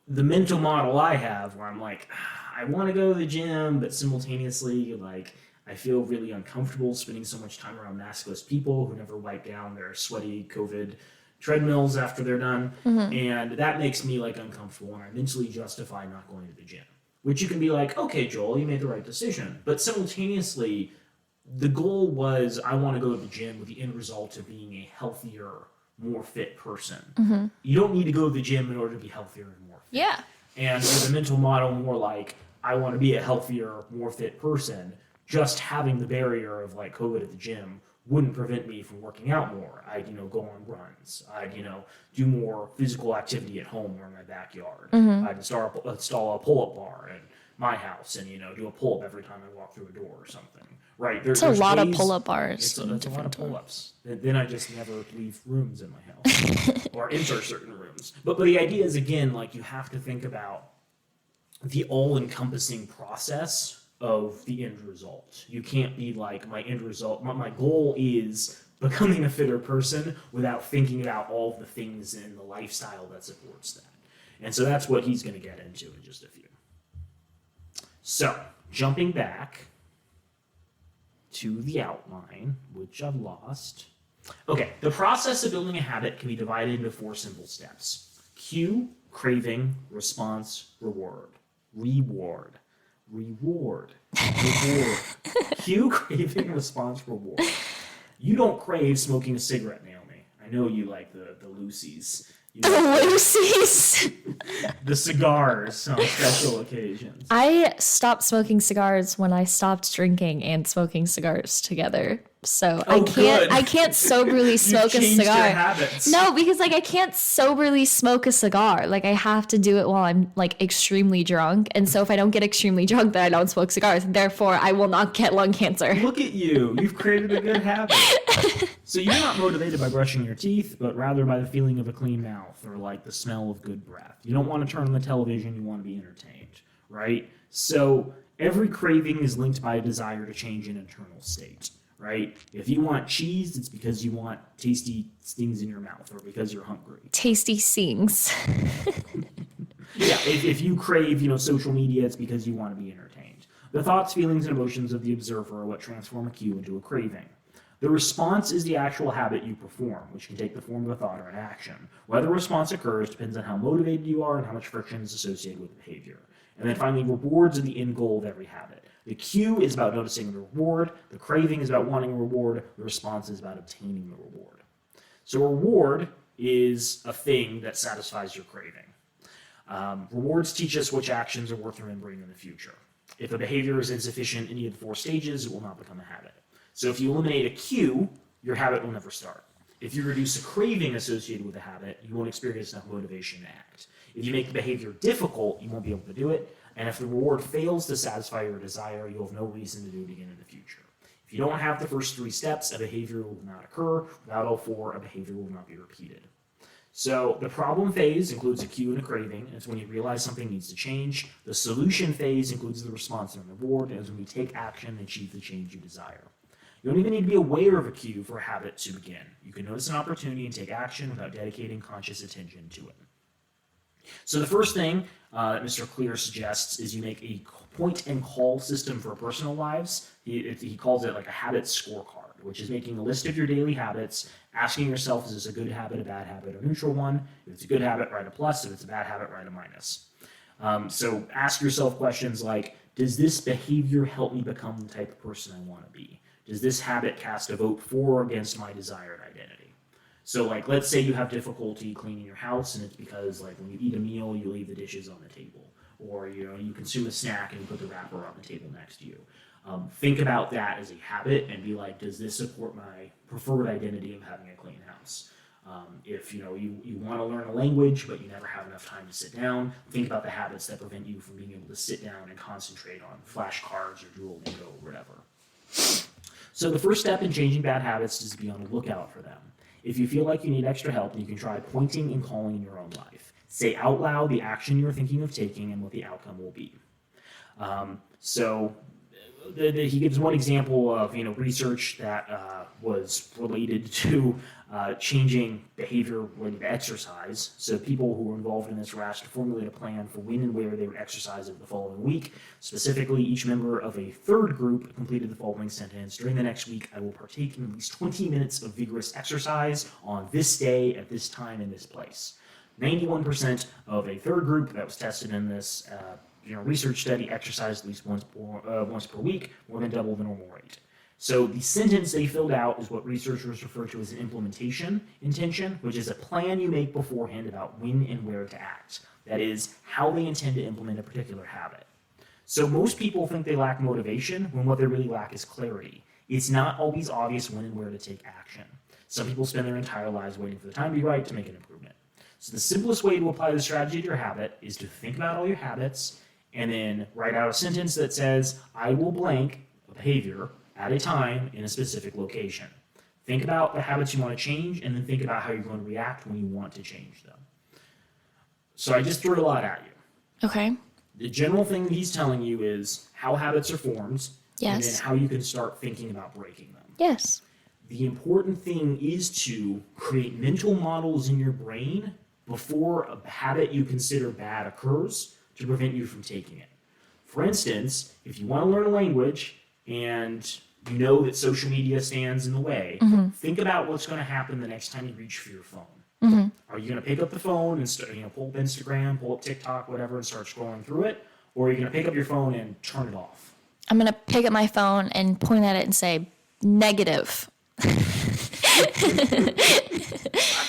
the mental model I have where I'm like, I want to go to the gym, but simultaneously, like, I feel really uncomfortable spending so much time around maskless people who never wipe down their sweaty COVID treadmills after they're done. And that makes me like uncomfortable, and I mentally justify not going to the gym. Which you can be like, okay, Joel, you made the right decision. But simultaneously, the goal was I want to go to the gym with the end result of being a healthier, more fit person. You don't need to go to the gym in order to be healthier and more fit. Yeah. And with the mental model more like, I want to be a healthier, more fit person, just having the barrier of like COVID at the gym wouldn't prevent me from working out more. I'd, go on runs. I'd, do more physical activity at home or in my backyard. I'd install a pull-up bar in my house and, do a pull-up every time I walk through a door or something. Right. It's a lot of pull-up bars. It's a lot of pull-ups. Then I just never leave rooms in my house or enter certain rooms. But the idea is, again, like you have to think about the all-encompassing process of the end result. You can't be like, my end result, my goal is becoming a fitter person without thinking about all of the things in the lifestyle that supports that. And so that's what he's going to get into in just a few. So, jumping back to the outline, which I've lost. Okay, the process of building a habit can be divided into 4 simple steps. Cue, craving, response, reward. Reward. Cue, craving, response, reward. You don't crave smoking a cigarette, Naomi. I know you like the Lucy's. The Lucy's. The cigars on special occasions. I stopped smoking cigars when I stopped drinking and smoking cigars together. So I can't soberly smoke a cigar. Your habits. No, because like I can't soberly smoke a cigar. Like I have to do it while I'm like extremely drunk. And so if I don't get extremely drunk, then I don't smoke cigars. Therefore, I will not get lung cancer. Look at you. You've created a good habit. So you're not motivated by brushing your teeth, but rather by the feeling of a clean mouth or like the smell of good breath. You don't want to turn on the television, you want to be entertained, right? So every craving is linked by a desire to change an internal state, right? If you want cheese, it's because you want tasty stings in your mouth or because you're hungry. Tasty stings. Yeah, if you crave, social media, it's because you want to be entertained. The thoughts, feelings, and emotions of the observer are what transform a cue into a craving. The response is the actual habit you perform, which can take the form of a thought or an action. Whether a response occurs depends on how motivated you are and how much friction is associated with the behavior. And then finally, rewards are the end goal of every habit. The cue is about noticing the reward, the craving is about wanting a reward, the response is about obtaining the reward. So a reward is a thing that satisfies your craving. Rewards teach us which actions are worth remembering in the future. If a behavior is insufficient in any of the 4 stages, it will not become a habit. So if you eliminate a cue, your habit will never start. If you reduce a craving associated with a habit, you won't experience enough motivation to act. If you make the behavior difficult, you won't be able to do it. And if the reward fails to satisfy your desire, you'll have no reason to do it again in the future. If you don't have the first 3 steps, a behavior will not occur. Without all 4, a behavior will not be repeated. So the problem phase includes a cue and a craving. It's when you realize something needs to change. The solution phase includes the response and reward, and it's when you take action and achieve the change you desire. You don't even need to be aware of a cue for a habit to begin. You can notice an opportunity and take action without dedicating conscious attention to it. So the first thing that Mr. Clear suggests is you make a point and call system for personal lives. He calls it like a habit scorecard, which is making a list of your daily habits, asking yourself, is this a good habit, a bad habit, or neutral one? If it's a good habit, write a plus. If it's a bad habit, write a minus. So ask yourself questions like, does this behavior help me become the type of person I want to be? Does this habit cast a vote for or against my desired identity? So like, let's say you have difficulty cleaning your house and it's because like when you eat a meal, you leave the dishes on the table, or you consume a snack and you put the wrapper on the table next to you. Think about that as a habit and be like, does this support my preferred identity of having a clean house? If you want to learn a language but you never have enough time to sit down, think about the habits that prevent you from being able to sit down and concentrate on flashcards or Duolingo or whatever. So the first step in changing bad habits is to be on the lookout for them. If you feel like you need extra help, you can try pointing and calling in your own life. Say out loud the action you're thinking of taking and what the outcome will be. He gives one example of research that was related to changing behavior related to exercise. So people who were involved in this were asked to formulate a plan for when and where they would exercise over the following week. Specifically, each member of a third group completed the following sentence: during the next week, I will partake in at least 20 minutes of vigorous exercise on this day, at this time, in this place. 91% of a third group that was tested in this research study exercised at least once per week, more than double the normal rate. So the sentence they filled out is what researchers refer to as an implementation intention, which is a plan you make beforehand about when and where to act. That is, how they intend to implement a particular habit. So most people think they lack motivation when what they really lack is clarity. It's not always obvious when and where to take action. Some people spend their entire lives waiting for the time to be right to make an improvement. So the simplest way to apply the strategy to your habit is to think about all your habits and then write out a sentence that says, I will blank a behavior at a time in a specific location. Think about the habits you want to change, and then think about how you're going to react when you want to change them. So I just threw a lot at you. Okay. The general thing that he's telling you is how habits are formed, Yes. and then how you can start thinking about breaking them. Yes. The important thing is to create mental models in your brain before a habit you consider bad occurs to prevent you from taking it. For instance, if you want to learn a language and you know that social media stands in the way, think about what's going to happen the next time you reach for your phone. Are you going to pick up the phone and start, pull up Instagram, pull up TikTok, whatever, and start scrolling through it? Or are you going to pick up your phone and turn it off? I'm going to pick up my phone and point at it and say, negative.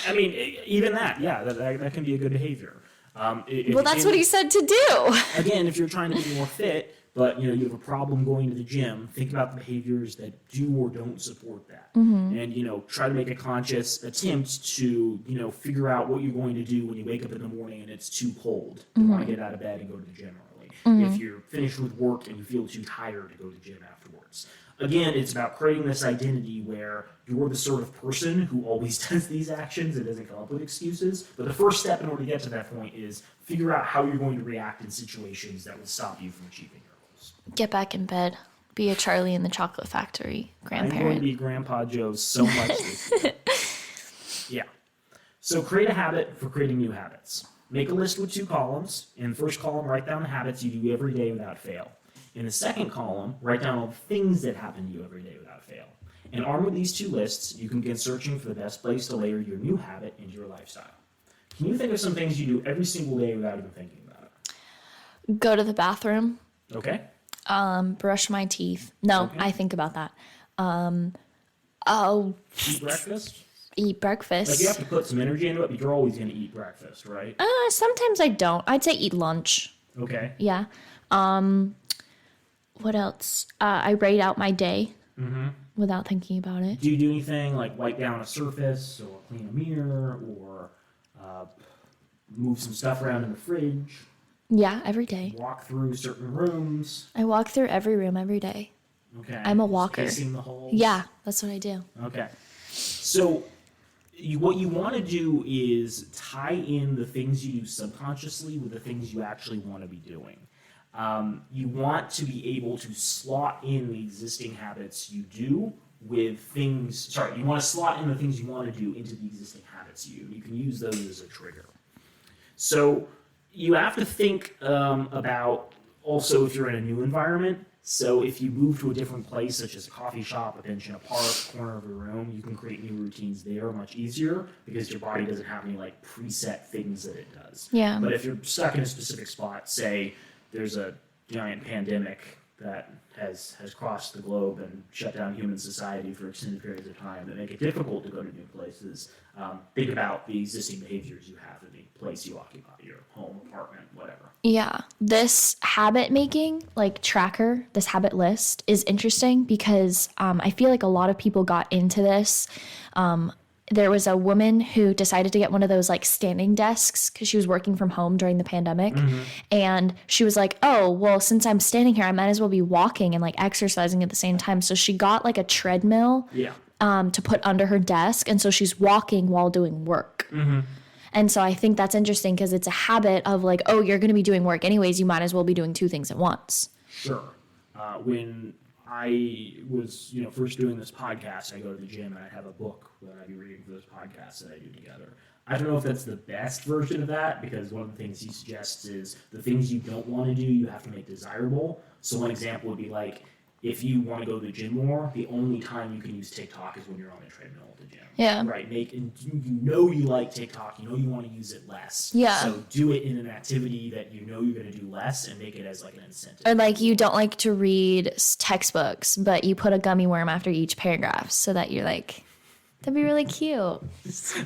I mean, even that, yeah, that can be a good behavior. Well, that's what he said to do. Again, if you're trying to be more fit, but you have a problem going to the gym, think about the behaviors that do or don't support that, and try to make a conscious attempt to figure out what you're going to do when you wake up in the morning and it's too cold. You want to get out of bed and go to the gym early. If you're finished with work and you feel too tired to go to the gym afterwards. Again, it's about creating this identity where you're the sort of person who always does these actions and doesn't come up with excuses. But the first step in order to get to that point is figure out how you're going to react in situations that will stop you from achieving your goals. Get back in bed. Be a Charlie in the Chocolate Factory grandparent. I'm going to be Grandpa Joe so much this year. Yeah. So create a habit for creating new habits. Make a list with 2 columns. In the first column, write down the habits you do every day without fail. In the second column, write down all the things that happen to you every day without fail. And armed with these 2 lists, you can begin searching for the best place to layer your new habit into your lifestyle. Can you think of some things you do every single day without even thinking about it? Go to the bathroom. Okay. Brush my teeth. No, Okay. I think about that. I'll Eat breakfast? eat breakfast. Like you have to put some energy into it, but you're always going to eat breakfast, right? Sometimes I don't. I'd say eat lunch. Okay. Yeah. What else? I write out my day without thinking about it. Do you do anything like wipe down a surface or clean a mirror or move some stuff around in the fridge? Yeah, every day. Walk through certain rooms? I walk through every room every day. Okay. I'm a walker. Pacing the halls? Yeah, that's what I do. Okay. So what you want to do is tie in the things you do subconsciously with the things you actually want to be doing. You want to be able to slot in the existing habits you do with things, you want to slot in the things you want to do into the existing habits you do. You can use those as a trigger. So you have to think about also if you're in a new environment. So if you move to a different place, such as a coffee shop, a bench in a park, corner of a room, you can create new routines there much easier because your body doesn't have any like preset things that it does. Yeah. But if you're stuck in a specific spot, say there's a giant pandemic that has crossed the globe and shut down human society for extended periods of time that make it difficult to go to new places, think about the existing behaviors you have in the place you occupy, your home, apartment, whatever. Yeah. This habit making, like tracker, this habit list is interesting because I feel like a lot of people got into this. There was a woman who decided to get one of those like standing desks because she was working from home during the pandemic. And she was like, oh, well, since I'm standing here, I might as well be walking and like exercising at the same time. So she got like a treadmill to put under her desk. And so she's walking while doing work. And so I think that's interesting because it's a habit of like, oh, you're going to be doing work anyways. You might as well be doing two things at once. Sure. When I was, first doing this podcast, I go to the gym and I have a book that I'd be reading for those podcasts that I do together. I don't know if that's the best version of that, because one of the things he suggests is the things you don't want to do, you have to make desirable. So one example would be like, if you want to go to the gym more, the only time you can use TikTok is when you're on the treadmill at the gym. Yeah. Right. And you like TikTok, you want to use it less. Yeah. So do it in an activity that you're going to do less and make it as like an incentive. Or like you don't like to read textbooks, but you put a gummy worm after each paragraph so that you're like, that'd be really cute.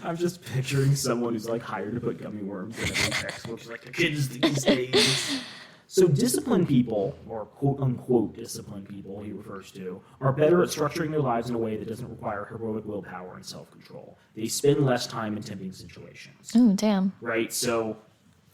I'm just picturing someone who's like hired to put gummy worms in every textbook. Like the kids these days. So disciplined people, or quote-unquote disciplined people he refers to, are better at structuring their lives in a way that doesn't require heroic willpower and self-control. They spend less time in tempting situations. Oh, damn. Right? So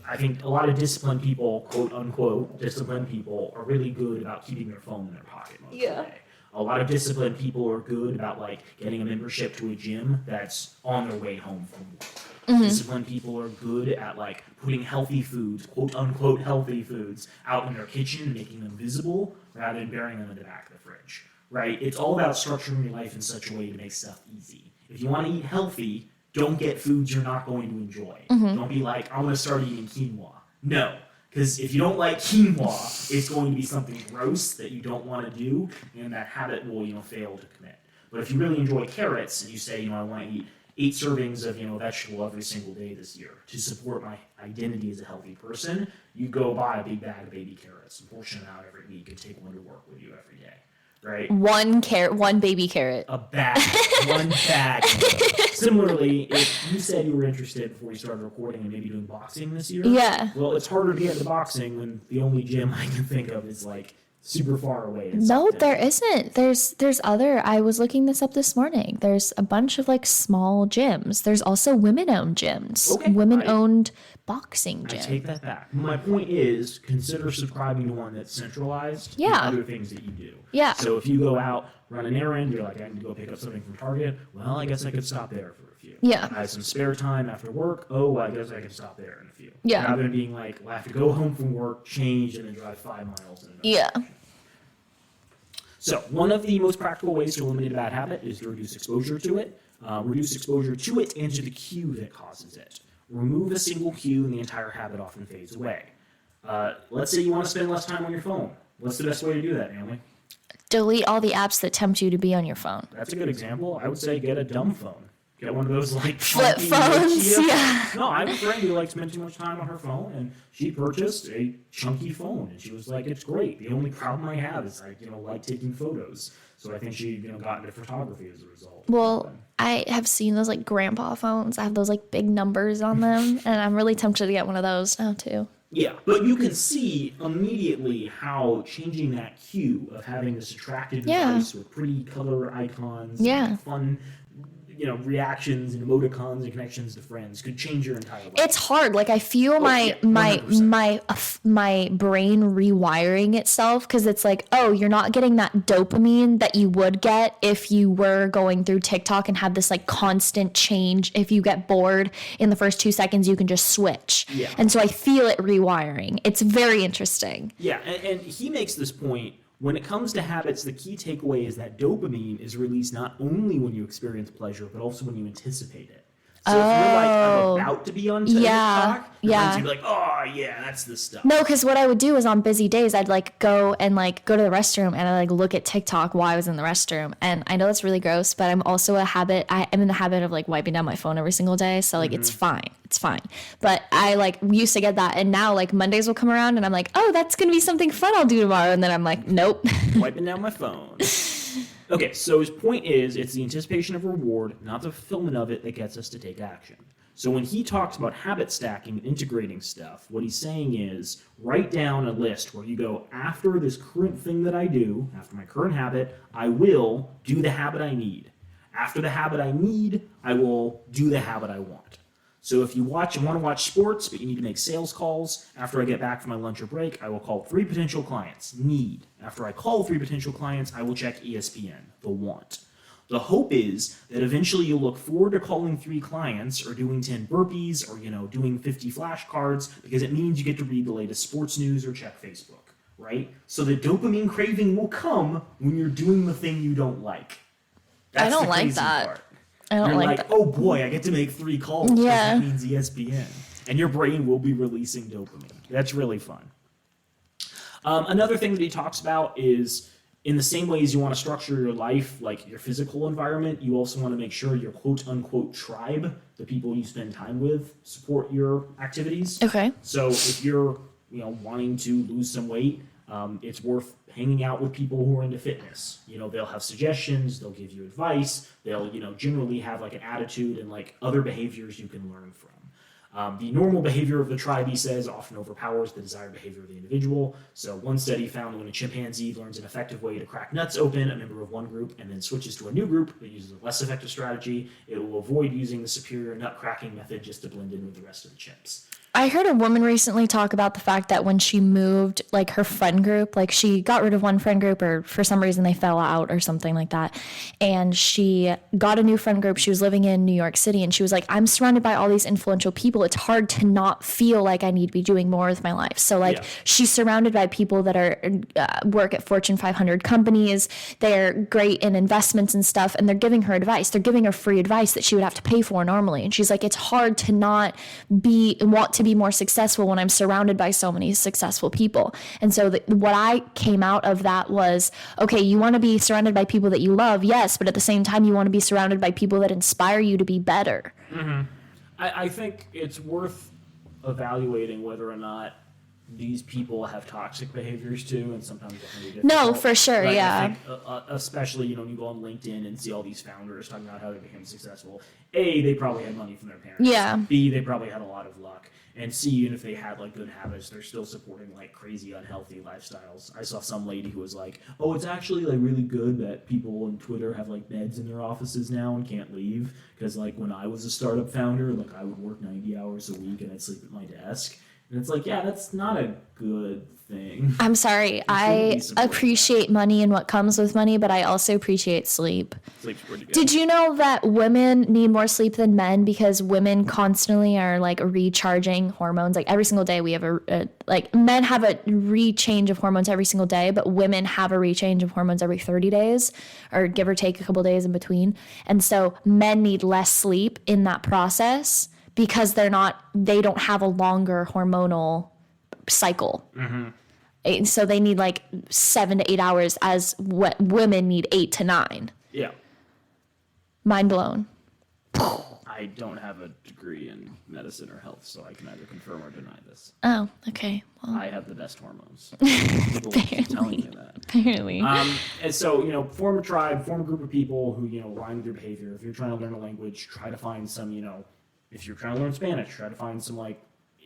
I think a lot of disciplined people, quote-unquote disciplined people, are really good about keeping their phone in their pocket most of the day. A lot of disciplined people are good about like getting a membership to a gym that's on their way home from work. Mm-hmm. Disciplined people are good at like putting healthy foods, quote unquote healthy foods, out in their kitchen, making them visible rather than burying them in the back of the fridge. Right? It's all about structuring your life in such a way to make stuff easy. If you want to eat healthy, don't get foods you're not going to enjoy. Mm-hmm. Don't be like, I'm going to start eating quinoa. No. Because if you don't like quinoa, it's going to be something gross that you don't want to do, and that habit will, fail to commit. But if you really enjoy carrots and you say, I want to eat 8 servings of, vegetable every single day this year to support my identity as a healthy person, you go buy a big bag of baby carrots and portion them out every week and take one to work with you every day. Right? One baby carrot. A bag. One bag. Similarly, if you said you were interested before you started recording and maybe doing boxing this year, yeah. Well, it's harder to get into boxing when the only gym I can think of is like super far away. No, there isn't. There's other. I was looking this up this morning. There's a bunch of like small gyms. There's also women-owned gyms. Okay, women-owned boxing gym. I take that back. My point is, consider subscribing to one that's centralized. Yeah. And other things that you do. Yeah. So if you go out, run an errand, you're like, I need to go pick up something from Target. Well, I guess I could stop there for a few. Yeah. I have some spare time after work. Oh, I guess I could stop there in a few. Yeah. Rather than being like, well, I have to go home from work, change, and then drive 5 miles. In yeah. Direction. So one of the most practical ways to eliminate a bad habit is to reduce exposure to it. Reduce exposure to it and to the cue that causes it. Remove a single cue and the entire habit often fades away. Let's say you want to spend less time on your phone. What's the best way to do that, Naomi? Delete all the apps that tempt you to be on your phone. That's a good example. I would say get a dumb phone. Get one of those like flip phones. Yeah. No, I have a friend who like spent too much time on her phone, and she purchased a chunky phone, and she was like, "It's great. The only problem I have is I like taking photos." So I think she got into photography as a result. Well, I have seen those like grandpa phones. I have those like big numbers on them, and I'm really tempted to get one of those now too. Yeah, but you can see immediately how changing that cue of having this attractive device with pretty color icons, and fun, reactions and emoticons and connections to friends could change your entire life. It's hard. Like I feel my brain rewiring itself because it's like, oh, you're not getting that dopamine that you would get if you were going through TikTok and had this like constant change. If you get bored in the first 2 seconds, you can just switch. Yeah. And so I feel it rewiring. It's very interesting. Yeah, and he makes this point. When it comes to habits, the key takeaway is that dopamine is released not only when you experience pleasure, but also when you anticipate it. So if you're like, I'm about to be on TikTok, you'd be like, oh, yeah, that's the stuff. No, because what I would do is on busy days, I'd like go to the restroom and I like look at TikTok while I was in the restroom. And I know that's really gross, but I'm also I'm in the habit of like wiping down my phone every single day. So like it's fine. It's fine. But I like used to get that. And now like Mondays will come around and I'm like, oh, that's going to be something fun I'll do tomorrow. And then I'm like, nope. Wiping down my phone. Okay, so his point is it's the anticipation of reward, not the fulfillment of it, that gets us to take action. So when he talks about habit stacking and integrating stuff, what he's saying is write down a list where you go, after this current thing that I do, after my current habit, I will do the habit I need. After the habit I need, I will do the habit I want. So if you want to watch sports, but you need to make sales calls, after I get back from my lunch or break, I will call 3 potential clients. Need. After I call 3 potential clients, I will check ESPN. The want. The hope is that eventually you'll look forward to calling 3 clients or doing 10 burpees or, doing 50 flashcards because it means you get to read the latest sports news or check Facebook, right? So the dopamine craving will come when you're doing the thing you don't like. That's I don't the like crazy that. part. I don't You're like like, that. oh boy, I get to make 3 calls. Yeah. That means ESPN. And your brain will be releasing dopamine. That's really fun. Another thing that he talks about is in the same way as you want to structure your life, like your physical environment, you also want to make sure your quote unquote tribe, the people you spend time with, support your activities. Okay. So if you're, wanting to lose some weight, it's worth hanging out with people who are into fitness. They'll have suggestions, they'll give you advice, they'll, generally have like an attitude and like other behaviors you can learn from. The normal behavior of the tribe, he says, often overpowers the desired behavior of the individual. So one study found that when a chimpanzee learns an effective way to crack nuts open, a member of one group, and then switches to a new group that uses a less effective strategy, it will avoid using the superior nut cracking method just to blend in with the rest of the chimps. I heard a woman recently talk about the fact that when she moved, like her friend group, like she got rid of one friend group or for some reason they fell out or something like that. And she got a new friend group. She was living in New York City and she was like, I'm surrounded by all these influential people. It's hard to not feel like I need to be doing more with my life. So like she's surrounded by people that are work at Fortune 500 companies. They're great in investments and stuff. And they're giving her advice. They're giving her free advice that she would have to pay for normally. And she's like, it's hard to not want to be more successful when I'm surrounded by so many successful people. And so what I came out of that was, okay, you want to be surrounded by people that you love, yes, but at the same time, you want to be surrounded by people that inspire you to be better. Mm-hmm. I think it's worth evaluating whether or not these people have toxic behaviors too, and sometimes it can be difficult. No, for sure, but yeah. I think, especially, you go on LinkedIn and see all these founders talking about how they became successful. A, they probably had money from their parents. Yeah. B, they probably had a lot of luck. And C, even if they had like good habits, they're still supporting like crazy unhealthy lifestyles. I saw some lady who was like, oh, it's actually like really good that people on Twitter have like beds in their offices now and can't leave. Because like when I was a startup founder, like I would work 90 hours a week and I'd sleep at my desk. And it's like, yeah, that's not a good thing. I'm sorry. I appreciate money and what comes with money, but I also appreciate sleep. Sleep's pretty good. Did you know that women need more sleep than men because women constantly are like recharging hormones? Like every single day we have like men have a rechange of hormones every single day, but women have a rechange of hormones every 30 days or give or take a couple days in between. And so men need less sleep in that process because they don't have a longer hormonal cycle. Mm-hmm. So they need like 7 to 8 hours as what women need 8 to 9. Yeah. Mind blown. I don't have a degree in medicine or health, so I can either confirm or deny this. Oh, okay. Well, I have the best hormones. People keep telling me that. apparently. And so, form a tribe, form a group of people who, align with your behavior. If you're trying to learn a language, try to find some, if you're trying to learn Spanish, try to find some like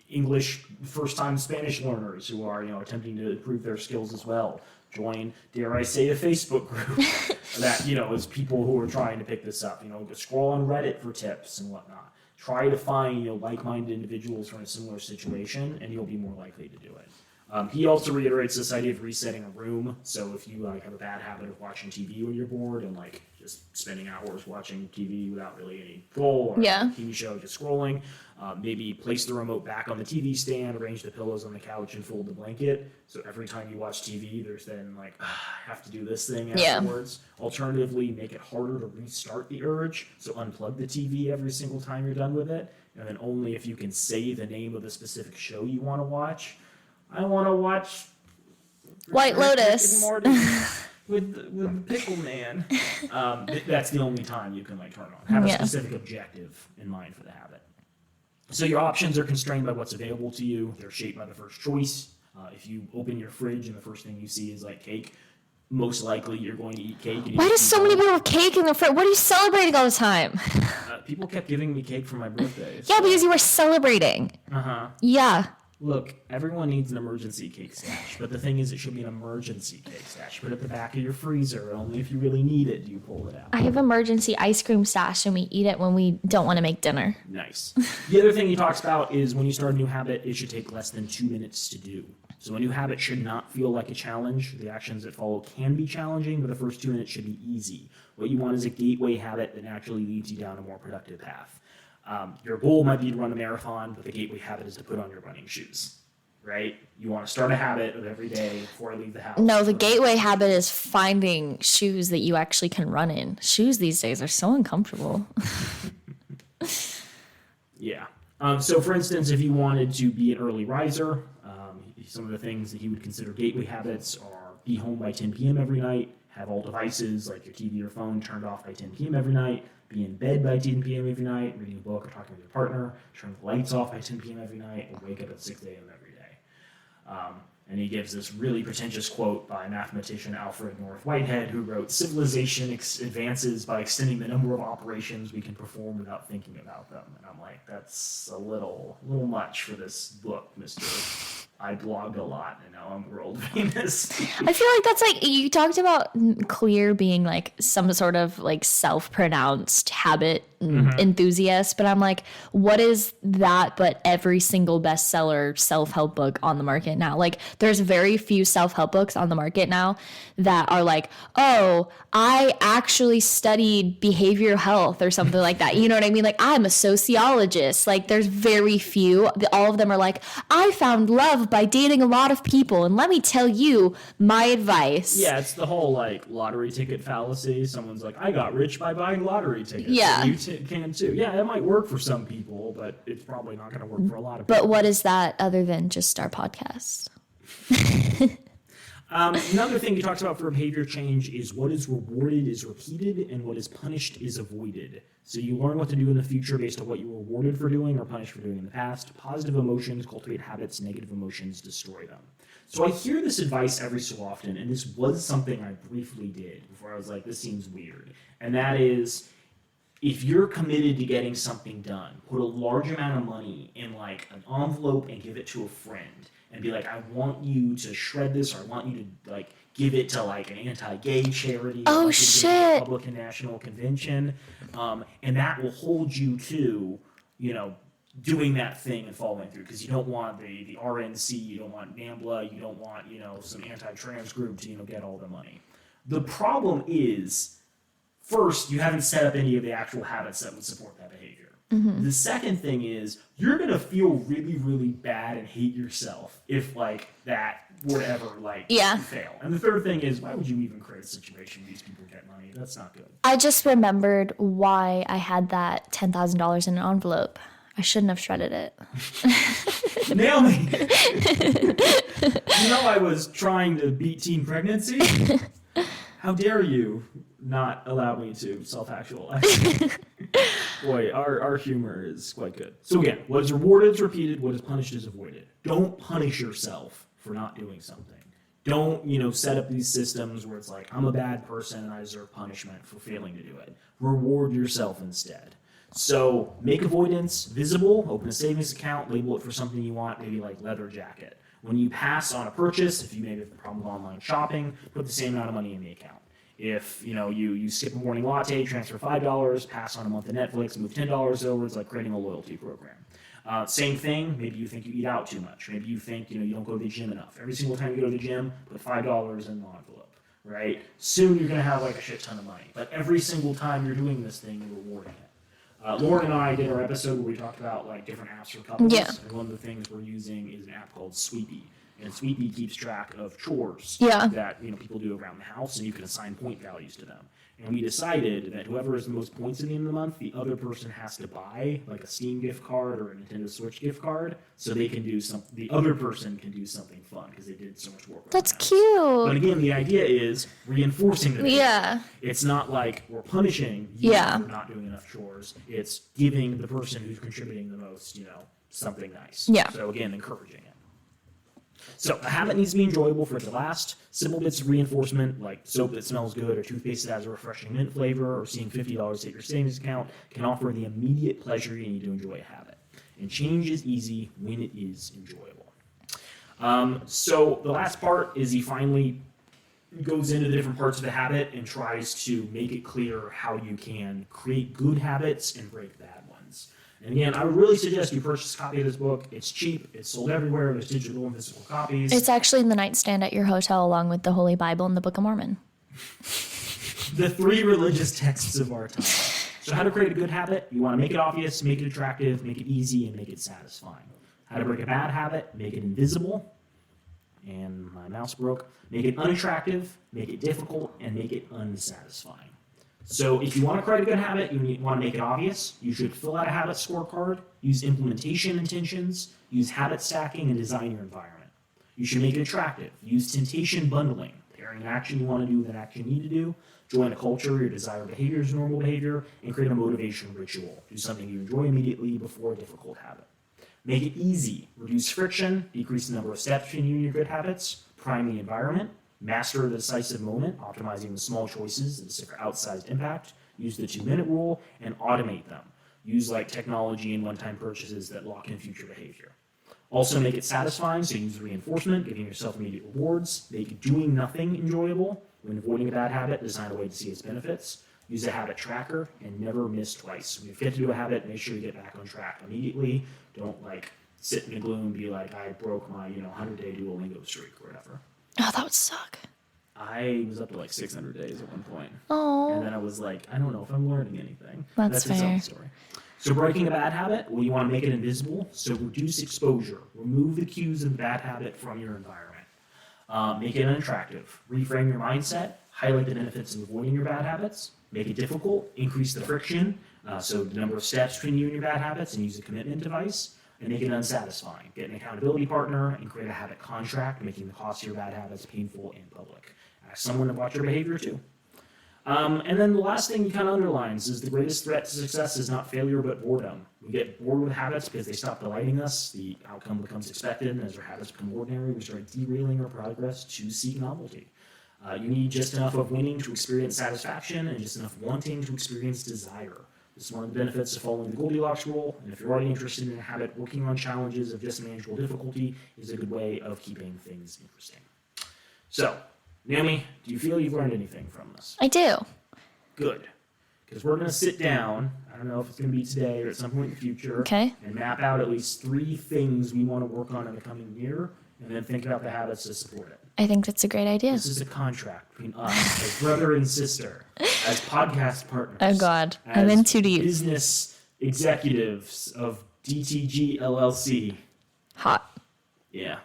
English first-time Spanish learners who are, attempting to improve their skills as well. Join, dare I say, a Facebook group that, is people who are trying to pick this up. Scroll on Reddit for tips and whatnot. Try to find, like-minded individuals who are in a similar situation, and you'll be more likely to do it. He also reiterates this idea of resetting a room. So if you have a bad habit of watching TV when you're bored and just spending hours watching TV without really any goal or TV show, just scrolling, maybe place the remote back on the TV stand, arrange the pillows on the couch, and fold the blanket. So every time you watch TV, there's then I have to do this thing afterwards. Alternatively, make it harder to restart the urge. So unplug the TV every single time you're done with it, and then only if you can say the name of the specific show you want to watch. I want to watch White Lotus with the Pickle Man. That's the only time you can turn on. Have a specific objective in mind for the habit. So your options are constrained by what's available to you. They're shaped by the first choice. If you open your fridge and the first thing you see is cake, most likely you're going to eat cake. Why do so many people have cake in their fridge? What are you celebrating all the time? People kept giving me cake for my birthday. Yeah, because you were celebrating. Uh-huh. Yeah. Look, everyone needs an emergency cake stash, but the thing is it should be an emergency cake stash. Put it at the back of your freezer, and only if you really need it do you pull it out. I have emergency ice cream stash, and we eat it when we don't want to make dinner. Nice. The other thing he talks about is when you start a new habit, it should take less than 2 minutes to do. So a new habit should not feel like a challenge. The actions that follow can be challenging, but the first 2 minutes should be easy. What you want is a gateway habit that naturally leads you down a more productive path. Your goal might be to run a marathon, but the gateway habit is to put on your running shoes, right? You want to start a habit of every day before I leave the house. No, the gateway habit is finding shoes that you actually can run in. Shoes these days are so uncomfortable. Yeah. So, for instance, if you wanted to be an early riser, some of the things that he would consider gateway habits are be home by 10 p.m. every night, have all devices like your TV or phone turned off by 10 p.m. every night, be in bed by 10 p.m. every night, reading a book or talking with your partner, turn the lights off by 10 p.m. every night, or wake up at 6 a.m. every day. And he gives this really pretentious quote by mathematician Alfred North Whitehead, who wrote, "Civilization advances by extending the number of operations we can perform without thinking about them." And I'm like, that's a little much for this book, Mr. I blogged a lot and now I'm world famous. I feel like that's like, you talked about Clear being like some sort of like self-pronounced habit enthusiast, but I'm like, what is that but every single bestseller self-help book on the market now? Like, there's very few self-help books on the market now that are like, oh, I actually studied behavioral health or something like that. You know what I mean? Like, I'm a sociologist. Like, there's very few. All of them are like, I found love by dating a lot of people, and let me tell you my advice. Yeah, it's the whole like lottery ticket fallacy. Someone's like, I got rich by buying lottery tickets. Yeah. You can too. Yeah, it might work for some people, but it's probably not going to work for a lot of people. But what is that other than just our podcast? Another thing he talks about for behavior change is what is rewarded is repeated and what is punished is avoided. So you learn what to do in the future based on what you were rewarded for doing or punished for doing in the past. Positive emotions cultivate habits, negative emotions destroy them. So I hear this advice every so often, and this was something I briefly did before I was like, this seems weird. And that is, if you're committed to getting something done, put a large amount of money in like an envelope and give it to a friend. And be like, I want you to shred this, or I want you to like give it to like an anti-gay charity. Oh, or shit. Give it to a Republican National Convention, and that will hold you to, doing that thing and following through. Because you don't want the RNC, you don't want NAMBLA, you don't want some anti-trans group to get all the money. The problem is, first, you haven't set up any of the actual habits that would support that behavior. The second thing is you're going to feel really, really bad and hate yourself if like that would ever fail. And the third thing is, why would you even create a situation where these people get money? That's not good. I just remembered why I had that $10,000 in an envelope. I shouldn't have shredded it. Naomi! I was trying to beat teen pregnancy? How dare you not allow me to self-actualize? Boy, our humor is quite good. So again, what is rewarded is repeated, what is punished is avoided. Don't punish yourself for not doing something. Don't, set up these systems where it's like, I'm a bad person and I deserve punishment for failing to do it. Reward yourself instead. So make avoidance visible, open a savings account, label it for something you want, maybe like leather jacket. When you pass on a purchase, if you maybe have a problem with online shopping, put the same amount of money in the account. If you skip a morning latte, transfer $5, pass on a month of Netflix, move $10 over, it's like creating a loyalty program. Same thing, maybe you think you eat out too much. Maybe you think you don't go to the gym enough. Every single time you go to the gym, put $5 in the envelope, right? Soon you're going to have like a shit ton of money. But every single time you're doing this thing, you're rewarding it. Lauren and I did our episode where we talked about like different apps for couples. Yeah. And one of the things we're using is an app called Sweepy. And Sweepy keeps track of chores that people do around the house, and you can assign point values to them. And we decided that whoever has the most points at the end of the month, the other person has to buy like a Steam gift card or a Nintendo Switch gift card, so they can do something. The other person can do something fun because they did so much work. That's cute. But again, the idea is reinforcing the behavior. Yeah. It's not like we're punishing you for not doing enough chores. It's giving the person who's contributing the most, something nice. Yeah. So again, encouraging it. So a habit needs to be enjoyable for it to last. Simple bits of reinforcement, like soap that smells good or toothpaste that has a refreshing mint flavor or seeing $50 hit your savings account, can offer the immediate pleasure you need to enjoy a habit. And change is easy when it is enjoyable. So the last part is he finally goes into the different parts of the habit and tries to make it clear how you can create good habits and break bad ones. And again, I would really suggest you purchase a copy of this book. It's cheap. It's sold everywhere. There's digital and physical copies. It's actually in the nightstand at your hotel along with the Holy Bible and the Book of Mormon. The 3 religious texts of our time. So how to create a good habit? You want to make it obvious, make it attractive, make it easy, and make it satisfying. How to break a bad habit? Make it invisible. And my mouse broke. Make it unattractive, make it difficult, and make it unsatisfying. So if you want to create a good habit, you want to make it obvious. You should fill out a habit scorecard, use implementation intentions, use habit stacking, and design your environment. You should make it attractive. Use temptation bundling, pairing an action you want to do with an action you need to do. Join a culture, your desired behavior is normal behavior, and create a motivation ritual. Do something you enjoy immediately before a difficult habit. Make it easy. Reduce friction, decrease the number of steps between you and your good habits, prime the environment, master the decisive moment, optimizing the small choices that stick for outsized impact, use the 2-minute rule, and automate them. Use like technology and one-time purchases that lock in future behavior. Also make it satisfying, so use reinforcement, giving yourself immediate rewards. Make doing nothing enjoyable. When avoiding a bad habit, design a way to see its benefits. Use a habit tracker and never miss twice. When you forget to do a habit, make sure you get back on track immediately. Don't like sit in the gloom and be like, I broke my 100-day Duolingo streak or whatever. Oh, that would suck. I was up to like 600 days at one point. Oh. And then I was like, I don't know if I'm learning anything. That's its fair. own story. So breaking a bad habit, well, you want to make it invisible. So reduce exposure. Remove the cues of the bad habit from your environment. Make it unattractive. Reframe your mindset. Highlight the benefits of avoiding your bad habits. Make it difficult. Increase the friction. So the number of steps between you and your bad habits, and use a commitment device. And make it unsatisfying. Get an accountability partner and create a habit contract, making the cost of your bad habits painful and public. Ask someone to watch your behavior too. And then the last thing he kind of underlines is the greatest threat to success is not failure but boredom. We get bored with habits because they stop delighting us. The outcome becomes expected, and as our habits become ordinary, we start derailing our progress to seek novelty. You need just enough of winning to experience satisfaction and just enough wanting to experience desire. This is one of the benefits of following the Goldilocks rule, and if you're already interested in a habit, working on challenges of just manageable difficulty is a good way of keeping things interesting. So, Naomi, do you feel you've learned anything from this? I do. Good. Because we're going to sit down, I don't know if it's going to be today or at some point in the future, Okay. and map out at least 3 things we want to work on in the coming year, and then think about the habits to support it. I think that's a great idea. This is a contract between us as brother and sister, as podcast partners. Oh, God. as I'm in too deep. Business executives of DTG LLC. Hot. Yeah.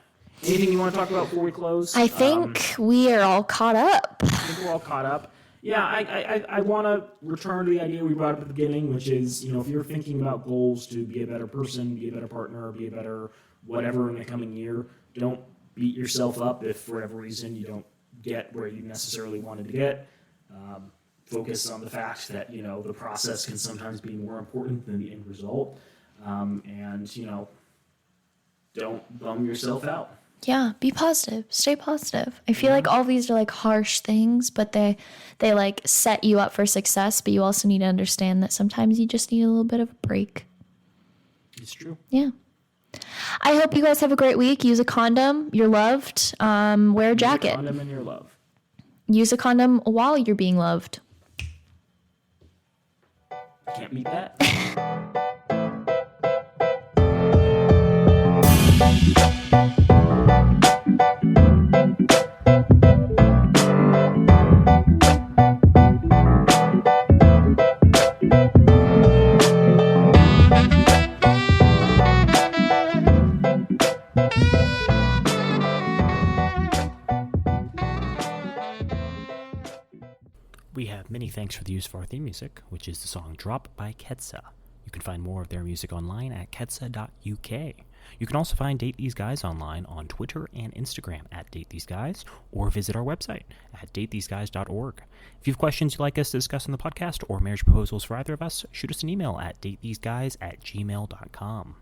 Anything you want to talk about before we close? I think we are all caught up. I think we're all caught up. Yeah, I want to return to the idea we brought up at the beginning, which is, if you're thinking about goals to be a better person, be a better partner, be a better whatever in the coming year, don't beat yourself up if for whatever reason you don't get where you necessarily wanted to get. Focus on the fact that, the process can sometimes be more important than the end result. And don't bum yourself out. Yeah, be positive. Stay positive. I feel like all these are like harsh things, but they like set you up for success, but you also need to understand that sometimes you just need a little bit of a break. It's true. Yeah. I hope you guys have a great week. Use a condom. You're loved. Wear a jacket. Use a condom in your love. Use a condom while you're being loved. Can't beat that. We have many thanks for the use of our theme music, which is the song Drop by Ketsa. You can find more of their music online at ketsa.uk. You can also find Date These Guys online on Twitter and Instagram at Date These Guys, or visit our website at datetheseguys.org. If you have questions you'd like us to discuss on the podcast or marriage proposals for either of us, shoot us an email at datetheseguys@gmail.com.